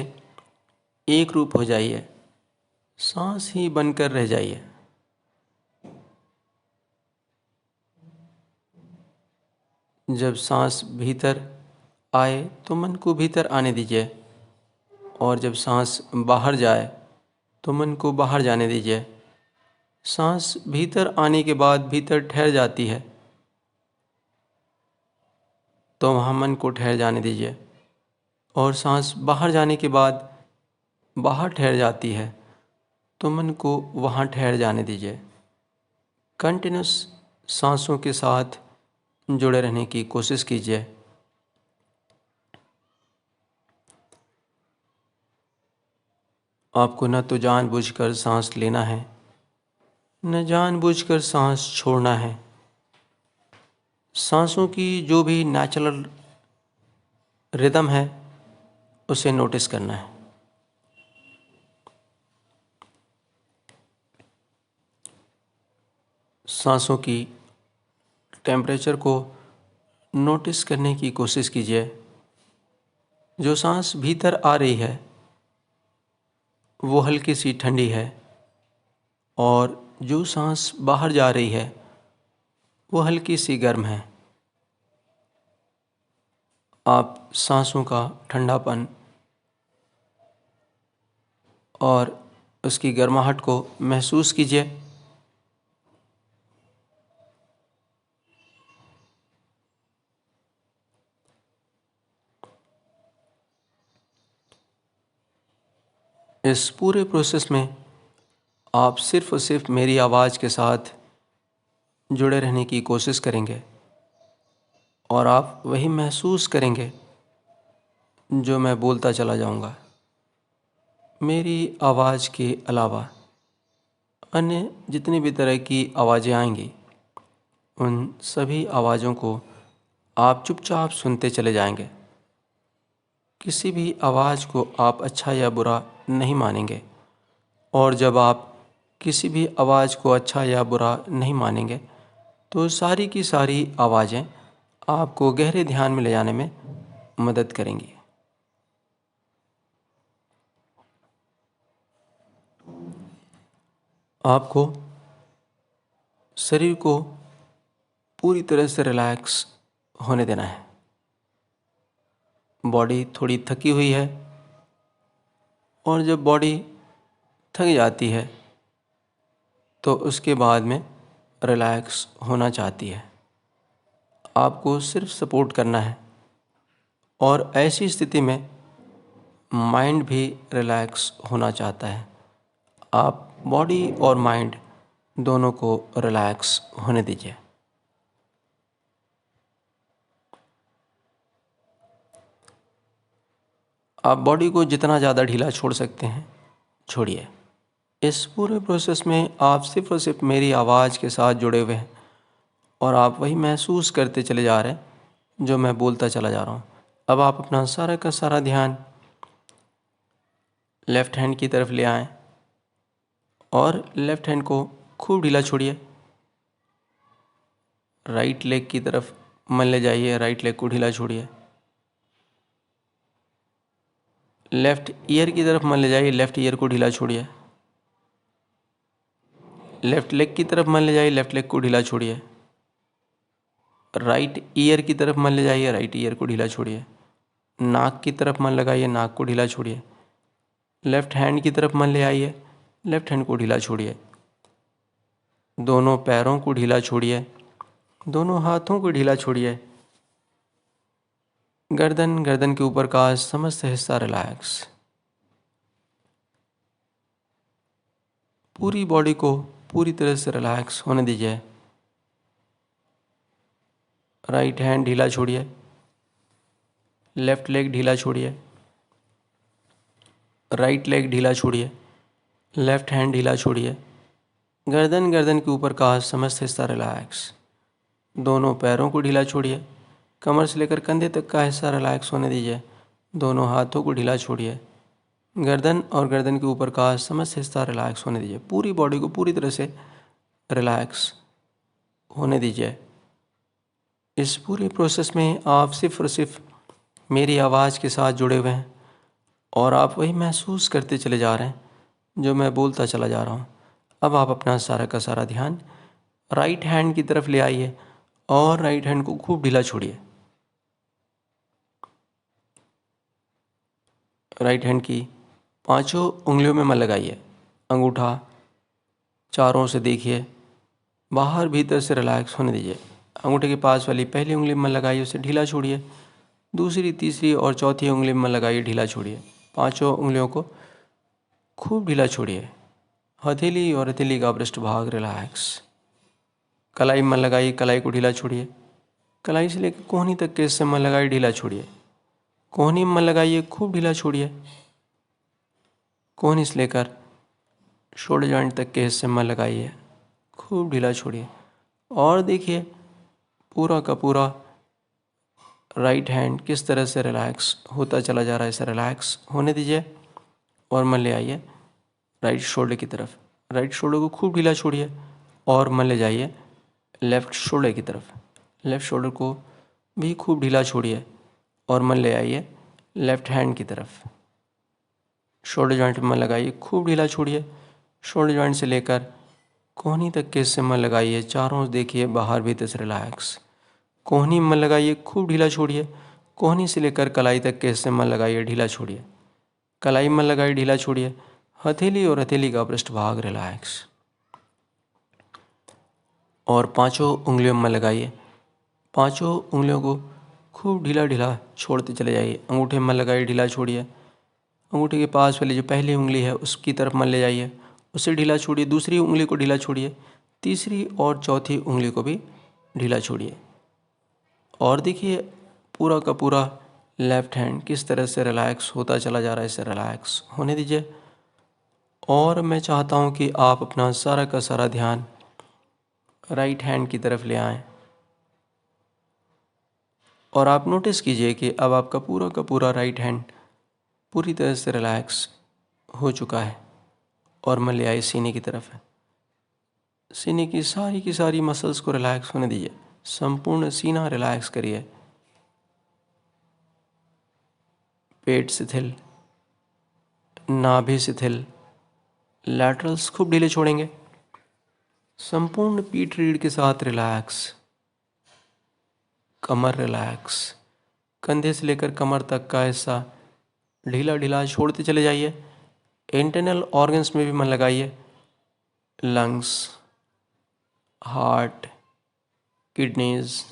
एक रूप हो जाइए। सांस ही बनकर रह जाइए। जब सांस भीतर आए तो मन को भीतर आने दीजिए और जब सांस बाहर जाए तो मन को बाहर जाने दीजिए। सांस भीतर आने के बाद भीतर ठहर जाती है तो वहाँ मन को ठहर जाने दीजिए और सांस बाहर जाने के बाद बाहर ठहर जाती है तो मन को वहाँ ठहर जाने दीजिए। कंटिन्यूस सांसों के साथ जुड़े रहने की कोशिश कीजिए। आपको न तो जानबूझकर सांस लेना है न जानबूझकर सांस छोड़ना है। सांसों की जो भी नेचुरल रिदम है उसे नोटिस करना है। सांसों की टेम्परेचर को नोटिस करने की कोशिश कीजिए। जो सांस भीतर आ रही है वो हल्की सी ठंडी है और जो सांस बाहर जा रही है वो हल्की सी गर्म है। आप सांसों का ठंडापन और उसकी गर्माहट को महसूस कीजिए। इस पूरे प्रोसेस में आप सिर्फ और सिर्फ मेरी आवाज़ के साथ जुड़े रहने की कोशिश करेंगे और आप वही महसूस करेंगे जो मैं बोलता चला जाऊंगा। मेरी आवाज़ के अलावा अन्य जितनी भी तरह की आवाज़ें आएंगी उन सभी आवाज़ों को आप चुपचाप सुनते चले जाएंगे। किसी भी आवाज़ को आप अच्छा या बुरा नहीं मानेंगे, और जब आप किसी भी आवाज़ को अच्छा या बुरा नहीं मानेंगे तो सारी की सारी आवाज़ें आपको गहरे ध्यान में ले जाने में मदद करेंगी। आपको शरीर को पूरी तरह से रिलैक्स होने देना है। बॉडी थोड़ी थकी हुई है, और जब बॉडी थक जाती है तो उसके बाद में रिलैक्स होना चाहती है। आपको सिर्फ सपोर्ट करना है, और ऐसी स्थिति में माइंड भी रिलैक्स होना चाहता है। आप बॉडी और माइंड दोनों को रिलैक्स होने दीजिए। आप बॉडी को जितना ज़्यादा ढीला छोड़ सकते हैं छोड़िए। इस पूरे प्रोसेस में आप सिर्फ और सिर्फ मेरी आवाज़ के साथ जुड़े हुए हैं, और आप वही महसूस करते चले जा रहे हैं जो मैं बोलता चला जा रहा हूँ। अब आप अपना सारा का सारा ध्यान लेफ़्ट हैंड की तरफ ले आएं, और लेफ़्ट हैंड को खूब ढीला छोड़िए। राइट लेग की तरफ मन ले जाइए, राइट लेग को ढीला छोड़िए। लेफ़्ट ईयर की तरफ मन ले जाइए, लेफ़्ट ईयर को ढीला छोड़िए। लेफ़्ट लेग की तरफ मन ले जाइए, लेफ़्ट लेग को ढीला छोड़िए। राइट ईयर की तरफ मन ले जाइए, राइट ईयर को ढीला छोड़िए। नाक की तरफ मन लगाइए, नाक को ढीला छोड़िए। लेफ़्ट हैंड की तरफ मन ले आइए, लेफ़्ट हैंड को ढीला छोड़िए। दोनों पैरों को ढीला छोड़िए, दोनों हाथों को ढीला छोड़िए। गर्दन के ऊपर का समस्त हिस्सा रिलैक्स। पूरी बॉडी को पूरी तरह से रिलैक्स होने दीजिए। राइट हैंड ढीला छोड़िए, लेफ़्ट लेग ढीला छोड़िए। राइट लेग ढीला छोड़िए, लेफ़्ट हैंड ढीला छोड़िए। गर्दन के ऊपर का समस्त हिस्सा रिलैक्स। दोनों पैरों को ढीला छोड़िए, कमर से लेकर कंधे तक का हिस्सा रिलैक्स होने दीजिए। दोनों हाथों को ढीला छोड़िए, गर्दन के ऊपर का समस्त हिस्सा रिलैक्स होने दीजिए। पूरी बॉडी को पूरी तरह से रिलैक्स होने दीजिए। इस पूरे प्रोसेस में आप सिर्फ और सिर्फ मेरी आवाज़ के साथ जुड़े हुए हैं, और आप वही महसूस करते चले जा रहे हैं जो मैं बोलता चला जा रहा हूँ। अब आप अपना सारा का सारा ध्यान राइट हैंड की तरफ ले आइए, और राइट हैंड को खूब ढीला छोड़िए। राइट हैंड की पांचों उंगलियों में मन लगाइए। अंगूठा चारों से देखिए, बाहर भीतर से रिलैक्स होने दीजिए। अंगूठे के पास वाली पहली उंगली में मन लगाइए, उसे ढीला छोड़िए। दूसरी, तीसरी और चौथी उंगली में मन लगाइए, ढीला छोड़िए। पांचों उंगलियों को खूब ढीला छोड़िए। हथेली और हथेली का पृष्ठभाग रिलैक्स। कलाई में मन लगाइए, कलाई को ढीला छोड़िए। कलाई से लेकर कोहनी तक के हिस्से में मन लगाइए, ढीला छोड़िए। कोहनी में मन लगाइए, खूब ढीला छोड़िए। कोहनी से लेकर शोल्डर जॉइंट तक के हिस्से में मन लगाइए, खूब ढीला छोड़िए। और देखिए पूरा का पूरा राइट हैंड किस तरह से रिलैक्स होता चला जा रहा है। इसे रिलैक्स होने दीजिए, और मन ले आइए राइट शोल्डर की तरफ। राइट शोल्डर को खूब ढीला छोड़िए, और मन ले जाइए लेफ़्ट शोल्डर की तरफ। लेफ़्ट शोल्डर को भी खूब ढीला छोड़िए, और मन ले आइए लेफ़्ट हैंड की तरफ। शोल्डर जॉइंट में मन लगाइए, खूब ढीला छोड़िए। शोल्डर जॉइंट से लेकर कोहनी तक के हिस्से में मन लगाइए, चारों ओर देखिए, बाहर भीतर से रिलैक्स। कोहनी में मन लगाइए, खूब ढीला छोड़िए। कोहनी से लेकर कलाई तक के हिस्से में मन लगाइए, ढीला छोड़िए। कलाई में मन लगाइए, ढीला छोड़िए। हथेली और हथेली का पृष्ठभाग रिलैक्स। और पांचों उंगलियों में मन लगाइए। पांचों उंगलियों को खूब ढीला ढीला छोड़ते चले जाइए। अंगूठे में मन लगाइए, ढीला छोड़िए। अंगूठे के पास वाली जो पहली उंगली है उसकी तरफ मन ले जाइए, उसे ढीला छोड़िए। दूसरी उंगली को ढीला छोड़िए। तीसरी और चौथी उंगली को भी ढीला छोड़िए। और देखिए पूरा का पूरा लेफ़्ट हैंड किस तरह से रिलैक्स होता चला जा रहा है। इसे रिलैक्स होने दीजिए। और मैं चाहता हूँ कि आप अपना सारा का सारा ध्यान राइट हैंड की तरफ ले आएँ। और आप नोटिस कीजिए कि अब आपका पूरा का पूरा राइट हैंड पूरी तरह से रिलैक्स हो चुका है और मन ले आए सीने की तरफ है। सीने की सारी मसल्स को रिलैक्स होने दीजिए। संपूर्ण सीना रिलैक्स करिए। पेट शिथिल, नाभि शिथिल, लैटरल्स खूब ढीले छोड़ेंगे। संपूर्ण पीठ रीढ़ के साथ रिलैक्स, कमर रिलैक्स, कंधे से लेकर कमर तक का हिस्सा ढीला ढीला छोड़ते चले जाइए। इंटरनल ऑर्गन्स में भी मन लगाइए। Lungs, heart, kidneys,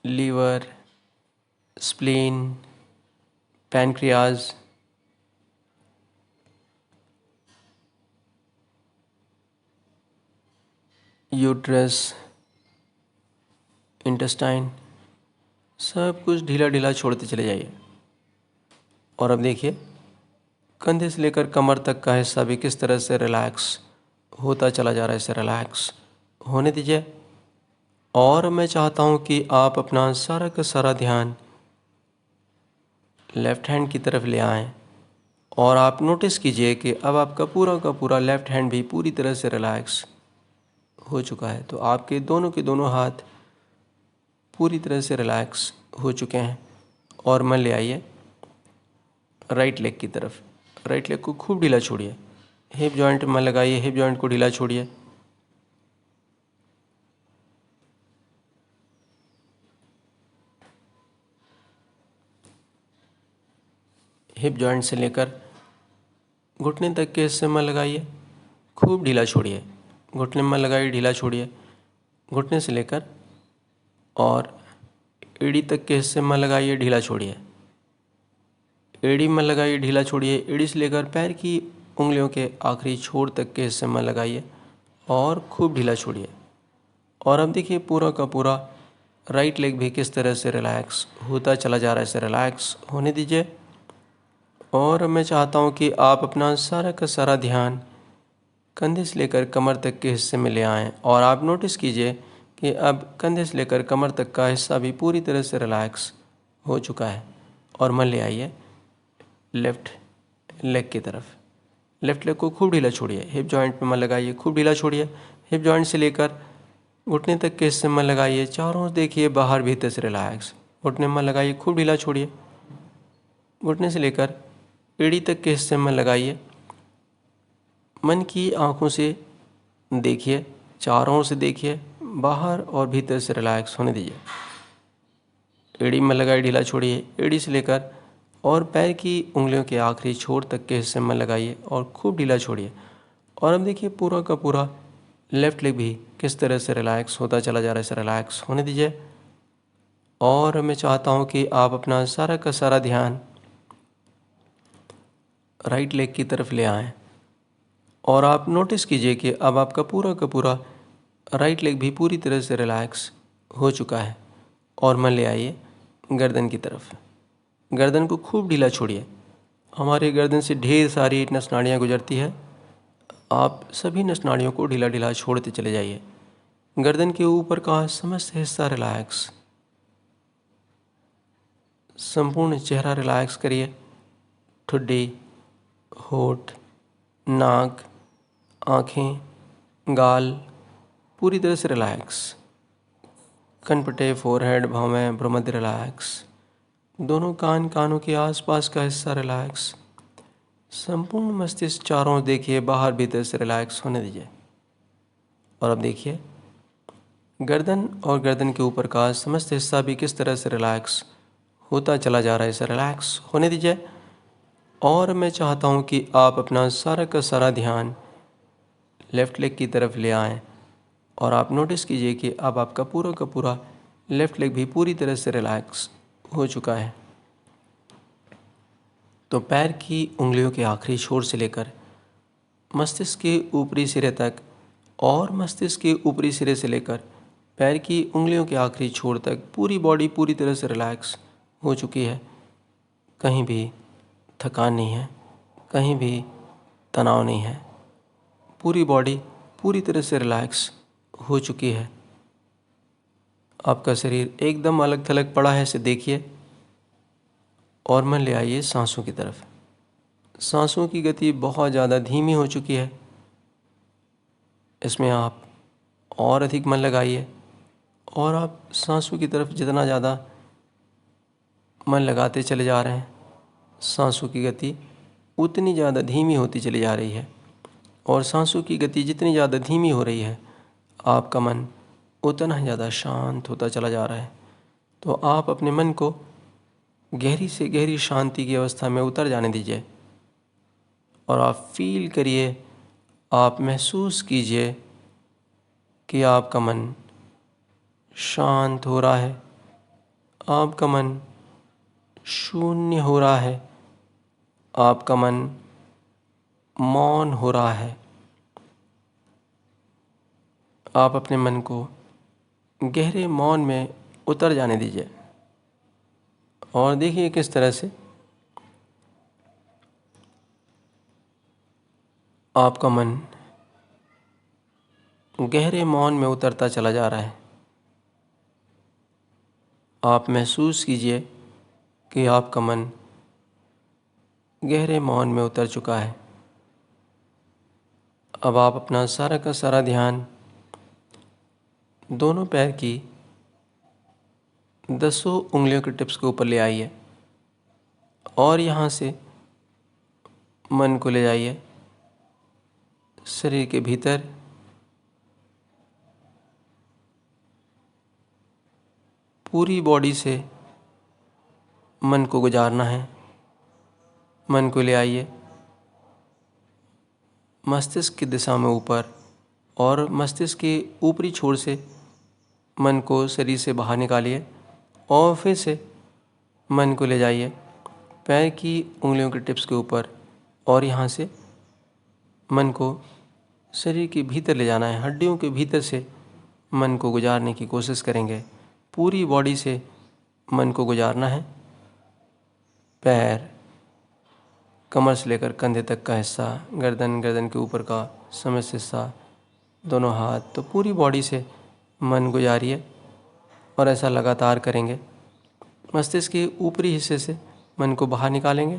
liver, spleen, pancreas, uterus, intestine, सब कुछ ढीला ढीला छोड़ते चले जाइए। और अब देखिए कंधे से लेकर कमर तक का हिस्सा भी किस तरह से रिलैक्स होता चला जा रहा है। इसे रिलैक्स होने दीजिए। और मैं चाहता हूँ कि आप अपना सारा का सारा ध्यान लेफ़्ट हैंड की तरफ ले आएं और आप नोटिस कीजिए कि अब आपका पूरा का पूरा लेफ़्ट हैंड भी पूरी तरह से रिलैक्स हो चुका है। तो आपके दोनों के दोनों हाथ पूरी तरह से रिलैक्स हो चुके हैं। और मन ले आइए राइट लेग की तरफ। राइट लेग को खूब ढीला छोड़िए। हिप जॉइंट में लगाइए, हिप जॉइंट को ढीला छोड़िए। हिप जॉइंट से लेकर घुटने तक के हिस्से में लगाइए, खूब ढीला छोड़िए। घुटने में लगाइए, ढीला छोड़िए। घुटने से लेकर और एड़ी तक के हिस्से में लगाइए, ढीला छोड़िए। एड़ी में लगाइए, ढीला छोड़िए। एड़ी से लेकर पैर की उंगलियों के आखिरी छोर तक के हिस्से में लगाइए और खूब ढीला छोड़िए। और अब देखिए पूरा का पूरा राइट लेग भी किस तरह से रिलैक्स होता चला जा रहा है। इसे रिलैक्स होने दीजिए। और मैं चाहता हूँ कि आप अपना सारा का सारा ध्यान कंधे से लेकर कमर तक के हिस्से में ले आएं। और आप नोटिस कीजिए कि अब कंधे से लेकर कमर तक का हिस्सा भी पूरी तरह से रिलैक्स हो चुका है। और मन ले आइए लेफ़्ट लेग की तरफ। लेफ़्ट लेग को खूब ढीला छोड़िए। हिप जॉइंट में मन लगाइए, खूब ढीला छोड़िए। हिप जॉइंट से लेकर घुटने तक के हिस्से में लगाइए। चारों ओर देखिए, बाहर भीतर से रिलैक्स। घुटने में लगाइए, खूब ढीला छोड़िए। घुटने से लेकर एड़ी तक के हिस्से में लगाइए। मन की आंखों से देखिए, चारों ओर से देखिए, बाहर और भीतर से रिलैक्स होने दीजिए। एड़ी में लगाइए, ढीला छोड़िए। एड़ी से लेकर और पैर की उंगलियों के आखिरी छोर तक के हिस्से में लगाइए और खूब ढीला छोड़िए। और अब देखिए पूरा का पूरा लेफ़्ट लेग भी किस तरह से रिलैक्स होता चला जा रहा है। इसे रिलैक्स होने दीजिए। और मैं चाहता हूँ कि आप अपना सारा का सारा ध्यान राइट लेग की तरफ ले आएं। और आप नोटिस कीजिए कि अब आपका पूरा का पूरा राइट लेग भी पूरी तरह से रिलैक्स हो चुका है। और मन ले आइए गर्दन की तरफ। गर्दन को खूब ढीला छोड़िए। हमारे गर्दन से ढेर सारी नस नाड़ियाँ गुजरती है। आप सभी नस नाड़ियों को ढीला ढीला छोड़ते चले जाइए। गर्दन के ऊपर का समस्त हिस्सा रिलैक्स। संपूर्ण चेहरा रिलैक्स करिए। ठुड्डी, होठ, नाक, आँखें, गाल पूरी तरह से रिलैक्स। कनपटे, फोरहेड, भौवें, भ्रूमध्य रिलैक्स। दोनों कानों के आसपास का हिस्सा रिलैक्स। संपूर्ण मस्तिष्क चारों ओर देखिए, बाहर भीतर से रिलैक्स होने दीजिए। और अब देखिए गर्दन और गर्दन के ऊपर का समस्त हिस्सा भी किस तरह से रिलैक्स होता चला जा रहा है। इसे रिलैक्स होने दीजिए। और मैं चाहता हूँ कि आप अपना सारा का सारा ध्यान लेफ़्ट लेग की तरफ ले आएं। और आप नोटिस कीजिए कि अब आपका पूरा का पूरा लेफ़्ट लेग भी पूरी तरह से रिलैक्स हो चुका है। तो पैर की उंगलियों के आखिरी छोर से लेकर मस्तिष्क के ऊपरी सिरे तक और मस्तिष्क के ऊपरी सिरे से लेकर पैर की उंगलियों के आखिरी छोर तक पूरी बॉडी पूरी तरह से रिलैक्स हो चुकी है। कहीं भी थकान नहीं है, कहीं भी तनाव नहीं है। पूरी बॉडी पूरी तरह से रिलैक्स हो चुकी है। आपका शरीर एकदम अलग थलग पड़ा है, इसे देखिए और मन ले आइए सांसों की तरफ। सांसों की गति बहुत ज़्यादा धीमी हो चुकी है, इसमें आप और अधिक मन लगाइए और आप सांसों की तरफ जितना ज़्यादा मन लगाते चले जा रहे हैं, सांसों की गति उतनी ज़्यादा धीमी होती चली जा रही है। और सांसों की गति जितनी ज़्यादा धीमी हो रही है, आपका मन उतना ज़्यादा शांत होता चला जा रहा है। तो आप अपने मन को गहरी से गहरी शांति की अवस्था में उतर जाने दीजिए और आप फील करिए, आप महसूस कीजिए कि आपका मन शांत हो रहा है, आपका मन शून्य हो रहा है, आपका मन मौन हो रहा है। आप अपने मन को गहरे मौन में उतर जाने दीजिए और देखिए किस तरह से आपका मन गहरे मौन में उतरता चला जा रहा है। आप महसूस कीजिए कि आपका मन गहरे मौन में उतर चुका है। अब आप अपना सारा का सारा ध्यान दोनों पैर की 10 उंगलियों के टिप्स के ऊपर ले आइए और यहाँ से मन को ले जाइए शरीर के भीतर। पूरी बॉडी से मन को गुजारना है। मन को ले आइए मस्तिष्क की दिशा में ऊपर और मस्तिष्क के ऊपरी छोर से मन को शरीर से बाहर निकालिए और फिर से मन को ले जाइए पैर की उंगलियों के टिप्स के ऊपर और यहाँ से मन को शरीर के भीतर ले जाना है। हड्डियों के भीतर से मन को गुजारने की कोशिश करेंगे। पूरी बॉडी से मन को गुजारना है। पैर, कमर से लेकर कंधे तक का हिस्सा, गर्दन, गर्दन के ऊपर का समस्त हिस्सा, दोनों हाथ, तो पूरी बॉडी से मन गुजारिए और ऐसा लगातार करेंगे। मस्तिष्क के ऊपरी हिस्से से मन को बाहर निकालेंगे,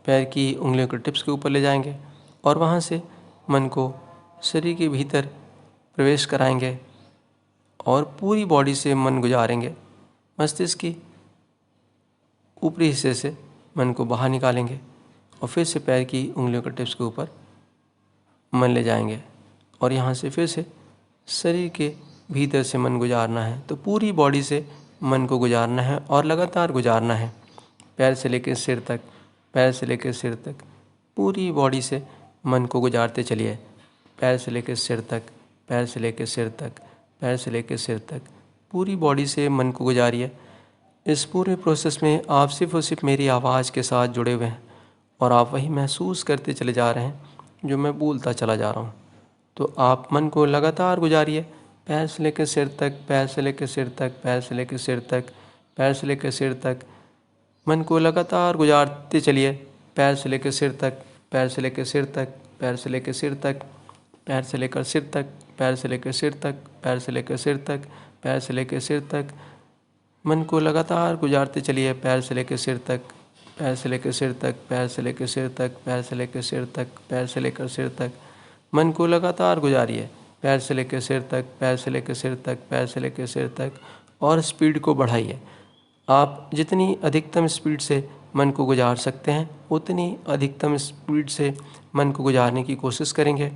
पैर की उंगलियों के टिप्स के ऊपर ले जाएंगे और वहाँ से मन को शरीर के भीतर प्रवेश कराएंगे और पूरी बॉडी से मन गुजारेंगे। मस्तिष्क की ऊपरी हिस्से से मन को बाहर निकालेंगे और फिर से पैर की उंगलियों के टिप्स के ऊपर मन ले जाएंगे और यहाँ से फिर से शरीर के भीतर से मन गुजारना है। तो पूरी बॉडी से मन को गुजारना है और लगातार गुजारना है। पैर से लेकर सिर तक, पैर से लेकर सिर तक, पूरी बॉडी से मन को गुजारते चलिए। पैर से लेकर सिर तक, पैर से लेकर सिर तक, पैर से लेकर सिर तक, पूरी बॉडी से मन को गुजारिए। इस पूरे प्रोसेस में आप सिर्फ और सिर्फ मेरी आवाज़ के साथ जुड़े हुए हैं और आप वही महसूस करते चले जा रहे हैं जो मैं बोलता चला जा रहा हूँ। तो आप मन को लगातार गुजारिए। पैर से लेकर सिर तक, पैर से लेकर सिर तक, पैर से लेकर सिर तक, पैर से लेकर सिर तक, मन को लगातार गुजारते चलिए। पैर से लेकर सिर तक, पैर से लेकर सिर तक, पैर से लेकर सिर तक, पैर से लेकर सिर तक, पैर से लेकर सिर तक, पैर से लेकर सिर तक, पैर से लेकर सिर तक, मन को लगातार गुजारते चलिए। पैर से लेकर सिर तक, पैर से लेकर सिर तक, पैर से लेकर सिर तक, पैर से लेकर सिर तक, पैर से लेकर सिर तक, मन को लगातार गुजारिए। पैर से लेकर सिर तक, पैर से लेकर सिर तक, पैर से लेकर सिर तक, और स्पीड को बढ़ाइए। आप जितनी अधिकतम स्पीड से मन को गुजार सकते हैं उतनी अधिकतम स्पीड से मन को गुजारने की कोशिश करेंगे।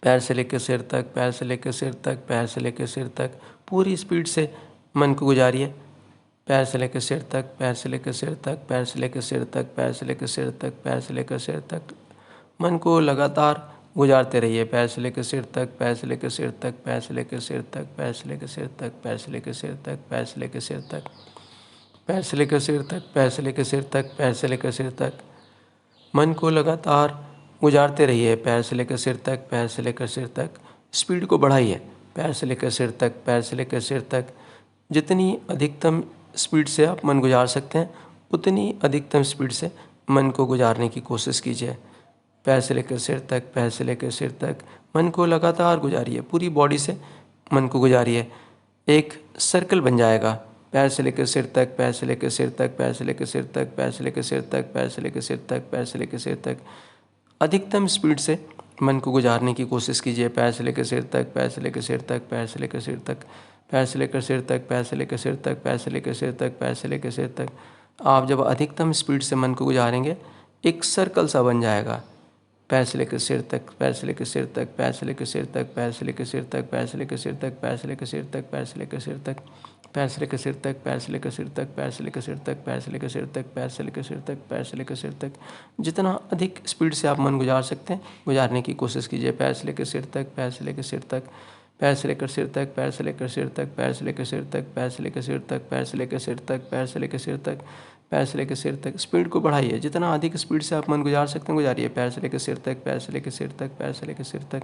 पैर से लेकर सिर तक, पैर से लेकर सिर तक, पैर से लेकर सिर तक, पूरी स्पीड से मन को गुजारिए। पैर से लेकर सिर तक, पैर से लेकर सिर तक, पैर से लेकर सिर तक, पैर से लेकर सिर तक, पैर से लेकर सिर तक, मन को लगातार गुजारते रहिए। पैर से लेकर सिर तक, पैर से लेकर सिर तक, पैर से लेकर सिर तक, पैर से लेकर सिर तक, पैर से लेकर सिर तक, पैर से लेकर सिर तक, पैर से लेकर सिर तक, पैर से लेकर सिर तक, पैर से लेकर सिर तक, मन को लगातार गुजारते रहिए। पैर से लेकर सिर तक, पैर से लेकर सिर तक, स्पीड को बढ़ाइए। पैर से लेकर सिर तक, पैर से लेकर सिर तक, जितनी अधिकतम स्पीड से आप मन गुजार सकते हैं उतनी अधिकतम स्पीड से मन को गुजारने की कोशिश कीजिए। पैर से लेकर सिर तक, पैर से लेकर सिर तक, मन को लगातार गुजारिए। पूरी बॉडी से मन को गुजारिए। एक सर्कल बन जाएगा, पैर से लेकर सिर तक, पैर से लेकर सिर तक, पैर से लेकर सिर तक, पैर से लेकर सिर तक, पैर से लेकर सिर तक, पैर से लेकर सिर तक। अधिकतम स्पीड से मन को गुजारने की कोशिश कीजिए। पैर से लेकर सिर तक, पैर से लेकर सिर तक, पैर से लेकर सिर तक, पैर से लेकर सिर तक, पैर से लेकर सिर तक, पैर से लेकर सिर तक, पैर से लेकर सिर तक। आप जब अधिकतम स्पीड से मन को गुजारेंगे, एक सर्कल सा बन जाएगा। पैर से लेकर सिर तक, पैर से लेकर सिर तक, पैर से लेकर सिर तक, पैर से लेकर सिर तक, पैर से लेकर सिर तक, पैर से लेकर सिर तक, पैर से लेकर सिर तक, पैर से लेकर सिर तक, पैर से लेकर सिर तक, पैर से लेकर सिर तक, पैर से लेकर सिर तक, पैर से लेकर सिर तक, पैर से लेकर सिर तक। जितना अधिक स्पीड से आप मन गुजार सकते हैं, गुजारने की कोशिश कीजिए। पैर से लेकर सिर तक, पैर से लेकर सिर तक, पैर से लेकर सिर तक, पैर से लेकर सिर तक, पैर से लेकर सिर तक, पैर से लेकर सिर तक, पैर से लेकर सिर तक, पैर से लेकर सिर तक, पैर से लेकर सिर तक। स्पीड को बढ़ाइए, जितना अधिक स्पीड से आप मन गुजार सकते हैं गुजारिए। पैर से लेकर सिर तक, पैर से लेकर सिर तक, पैर से लेकर सिर तक,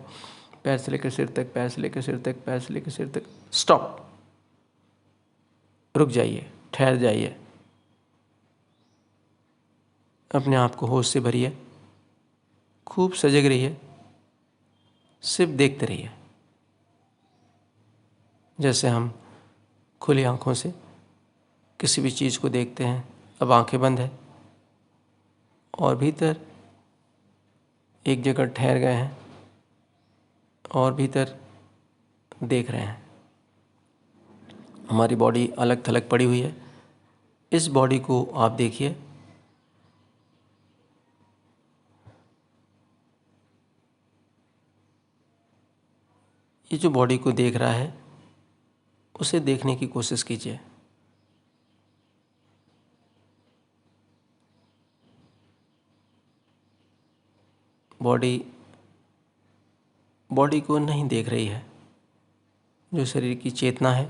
पैर से लेकर सिर तक, पैर से लेकर सिर तक, पैर से लेकर सिर तक। स्टॉप, रुक जाइए, ठहर जाइए, अपने आप को होश से भरिए, खूब सजग रहिए, सिर्फ देखते रहिए। जैसे हम खुली आंखों से किसी भी चीज़ को देखते हैं। अब आंखें बंद है और भीतर एक जगह ठहर गए हैं और भीतर देख रहे हैं। हमारी बॉडी अलग थलग पड़ी हुई है। इस बॉडी को आप देखिए, ये जो बॉडी को देख रहा है उसे देखने की कोशिश कीजिए। बॉडी को नहीं देख रही है। जो शरीर की चेतना है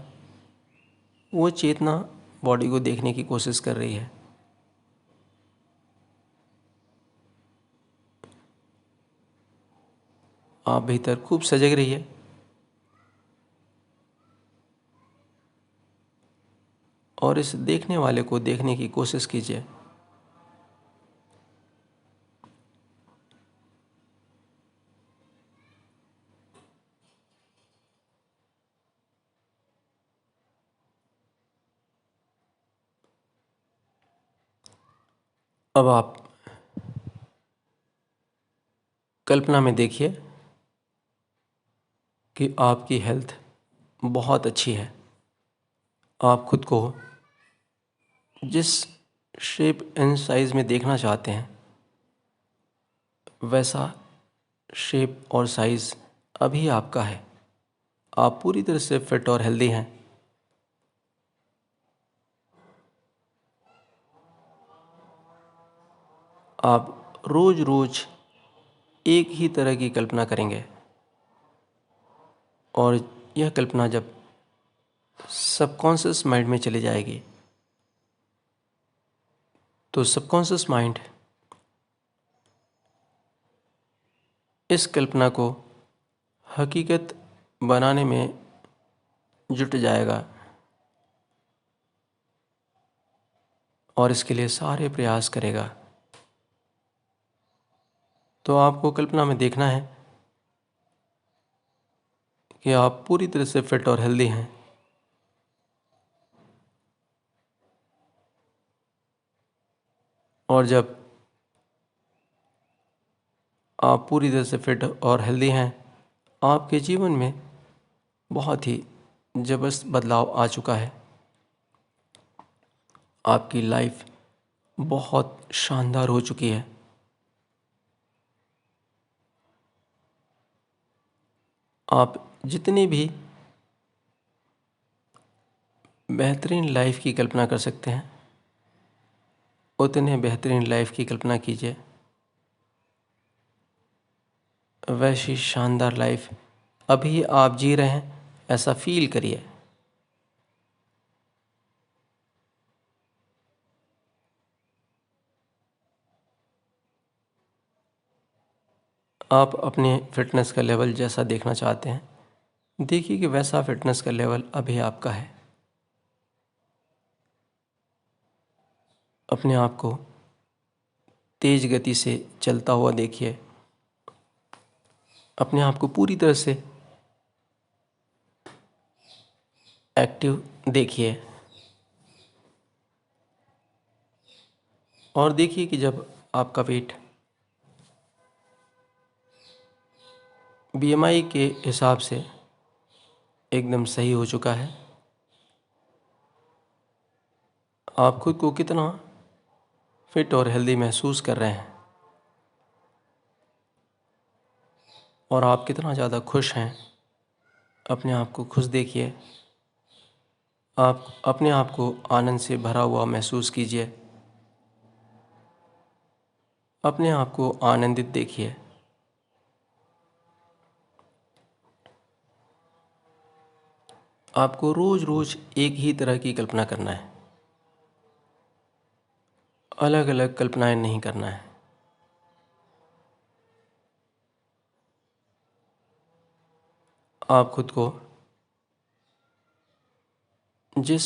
वो चेतना बॉडी को देखने की कोशिश कर रही है। आप भीतर खूब सजग रहिए और इस देखने वाले को देखने की कोशिश कीजिए। अब आप कल्पना में देखिए कि आपकी हेल्थ बहुत अच्छी है। आप खुद को जिस शेप एंड साइज़ में देखना चाहते हैं वैसा शेप और साइज़ अभी आपका है। आप पूरी तरह से फिट और हेल्दी हैं। आप रोज़ रोज़ एक ही तरह की कल्पना करेंगे और यह कल्पना जब सबकॉन्शियस माइंड में चली जाएगी तो सबकॉन्शियस माइंड इस कल्पना को हकीकत बनाने में जुट जाएगा और इसके लिए सारे प्रयास करेगा। तो आपको कल्पना में देखना है कि आप पूरी तरह से फिट और हेल्दी हैं। और जब आप पूरी तरह से फिट और हेल्दी हैं, आपके जीवन में बहुत ही ज़बरदस्त बदलाव आ चुका है। आपकी लाइफ बहुत शानदार हो चुकी है। आप जितनी भी बेहतरीन लाइफ की कल्पना कर सकते हैं उतने बेहतरीन लाइफ की कल्पना कीजिए। वैसी शानदार लाइफ अभी आप जी रहे हैं, ऐसा फील करिए। आप अपने फिटनेस का लेवल जैसा देखना चाहते हैं, देखिए कि वैसा फिटनेस का लेवल अभी आपका है। अपने आप को तेज गति से चलता हुआ देखिए। अपने आप को पूरी तरह से एक्टिव देखिए और देखिए कि जब आपका वेट बीएमआई के हिसाब से एकदम सही हो चुका है, आप खुद को कितना फिट और हेल्दी महसूस कर रहे हैं और आप कितना ज़्यादा खुश हैं। अपने आप को खुश देखिए, आप अपने आप को आनंद से भरा हुआ महसूस कीजिए, अपने आप को आनंदित देखिए। आपको रोज़ रोज़ एक ही तरह की कल्पना करना है, अलग अलग कल्पनाएं नहीं करना है। आप खुद को जिस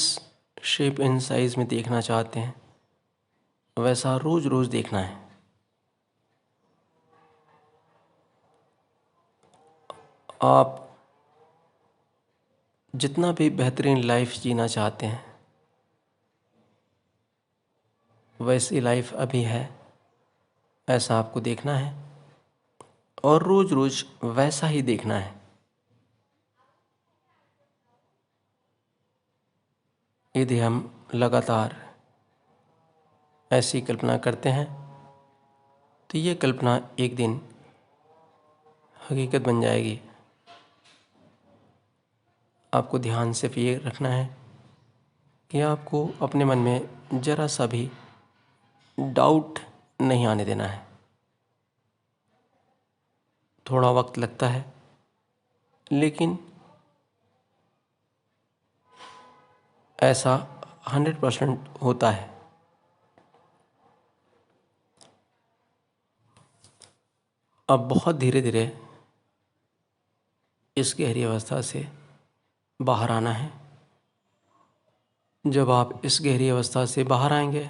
शेप एंड साइज़ में देखना चाहते हैं वैसा रोज़ रोज़ देखना है। आप जितना भी बेहतरीन लाइफ जीना चाहते हैं वैसी लाइफ अभी है, ऐसा आपको देखना है और रोज़ रोज़ वैसा ही देखना है। यदि हम लगातार ऐसी कल्पना करते हैं तो ये कल्पना एक दिन हकीकत बन जाएगी। आपको ध्यान सिर्फ ये रखना है कि आपको अपने मन में ज़रा सा भी डाउट नहीं आने देना है। थोड़ा वक्त लगता है लेकिन ऐसा 100% होता है। अब बहुत धीरे धीरे इस गहरी अवस्था से बाहर आना है। जब आप इस गहरी अवस्था से बाहर आएंगे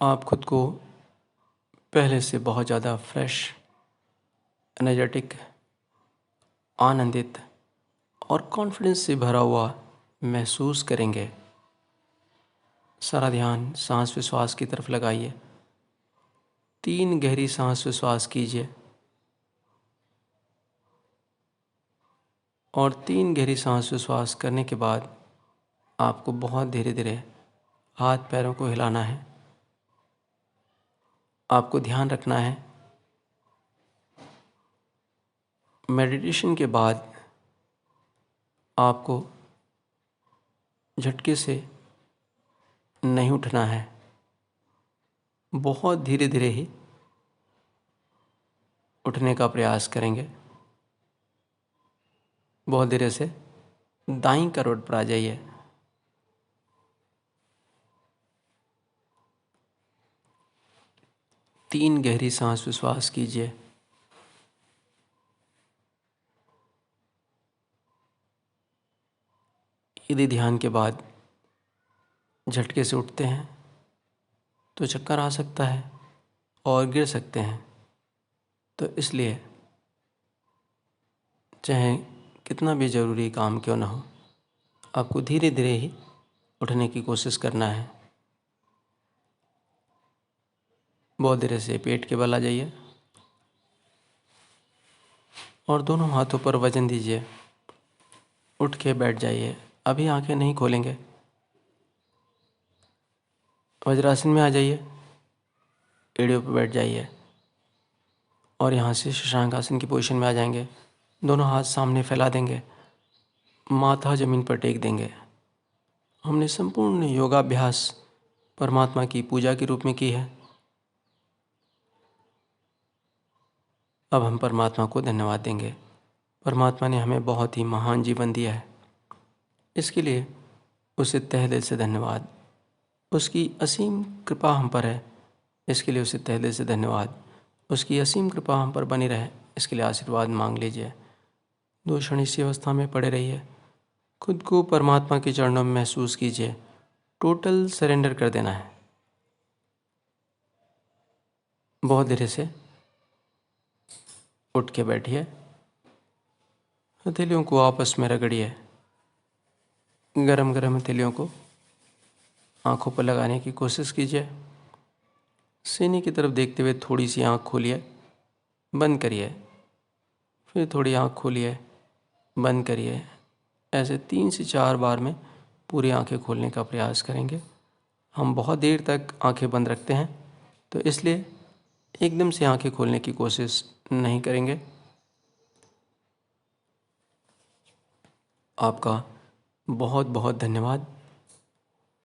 आप खुद को पहले से बहुत ज़्यादा फ्रेश, एनर्जेटिक, आनंदित और कॉन्फिडेंस से भरा हुआ महसूस करेंगे। सारा ध्यान सांस विश्वास की तरफ लगाइए। 3 गहरी सांस विश्वास कीजिए और 3 गहरी सांस विश्वास करने के बाद आपको बहुत धीरे धीरे हाथ पैरों को हिलाना है। आपको ध्यान रखना है मेडिटेशन के बाद आपको झटके से नहीं उठना है, बहुत धीरे धीरे ही उठने का प्रयास करेंगे। बहुत धीरे से दाईं करवट पर आ जाइए। तीन गहरी सांस विश्वास कीजिए। यदि ध्यान के बाद झटके से उठते हैं तो चक्कर आ सकता है और गिर सकते हैं, तो इसलिए चाहे कितना भी ज़रूरी काम क्यों ना हो, आपको धीरे धीरे ही उठने की कोशिश करना है। बहुत धीरे से पेट के बल आ जाइए और दोनों हाथों पर वजन दीजिए। उठ के बैठ जाइए। अभी आंखें नहीं खोलेंगे। वज्रासन में आ जाइए, एड़ियों पर बैठ जाइए और यहाँ से शशांक आसन की पोजीशन में आ जाएंगे। दोनों हाथ सामने फैला देंगे, माथा ज़मीन पर टेक देंगे। हमने संपूर्ण योगाभ्यास परमात्मा की पूजा के रूप में की है। अब हम परमात्मा को धन्यवाद देंगे। परमात्मा ने हमें बहुत ही महान जीवन दिया है, इसके लिए उसे तहे दिल से धन्यवाद। उसकी असीम कृपा हम पर है, इसके लिए उसे तहे दिल से धन्यवाद। उसकी असीम कृपा हम पर बनी रहे, इसके लिए आशीर्वाद मांग लीजिए। 2 क्षण इसी अवस्था में पड़े रहिए। खुद को परमात्मा के चरणों में महसूस कीजिए। टोटल सरेंडर कर देना है। बहुत धीरे से उठ के बैठिए। हथेलियों को आपस में रगड़िए। गरम गरम हथेलियों को आँखों पर लगाने की कोशिश कीजिए। सीने की तरफ देखते हुए थोड़ी सी आँख खोलिए, बंद करिए, फिर थोड़ी आँख खोलिए, बंद करिए। ऐसे 3 से 4 बार में पूरी आँखें खोलने का प्रयास करेंगे। हम बहुत देर तक आँखें बंद रखते हैं, तो इसलिए एकदम से आँखें खोलने की कोशिश नहीं करेंगे। आपका बहुत बहुत धन्यवाद।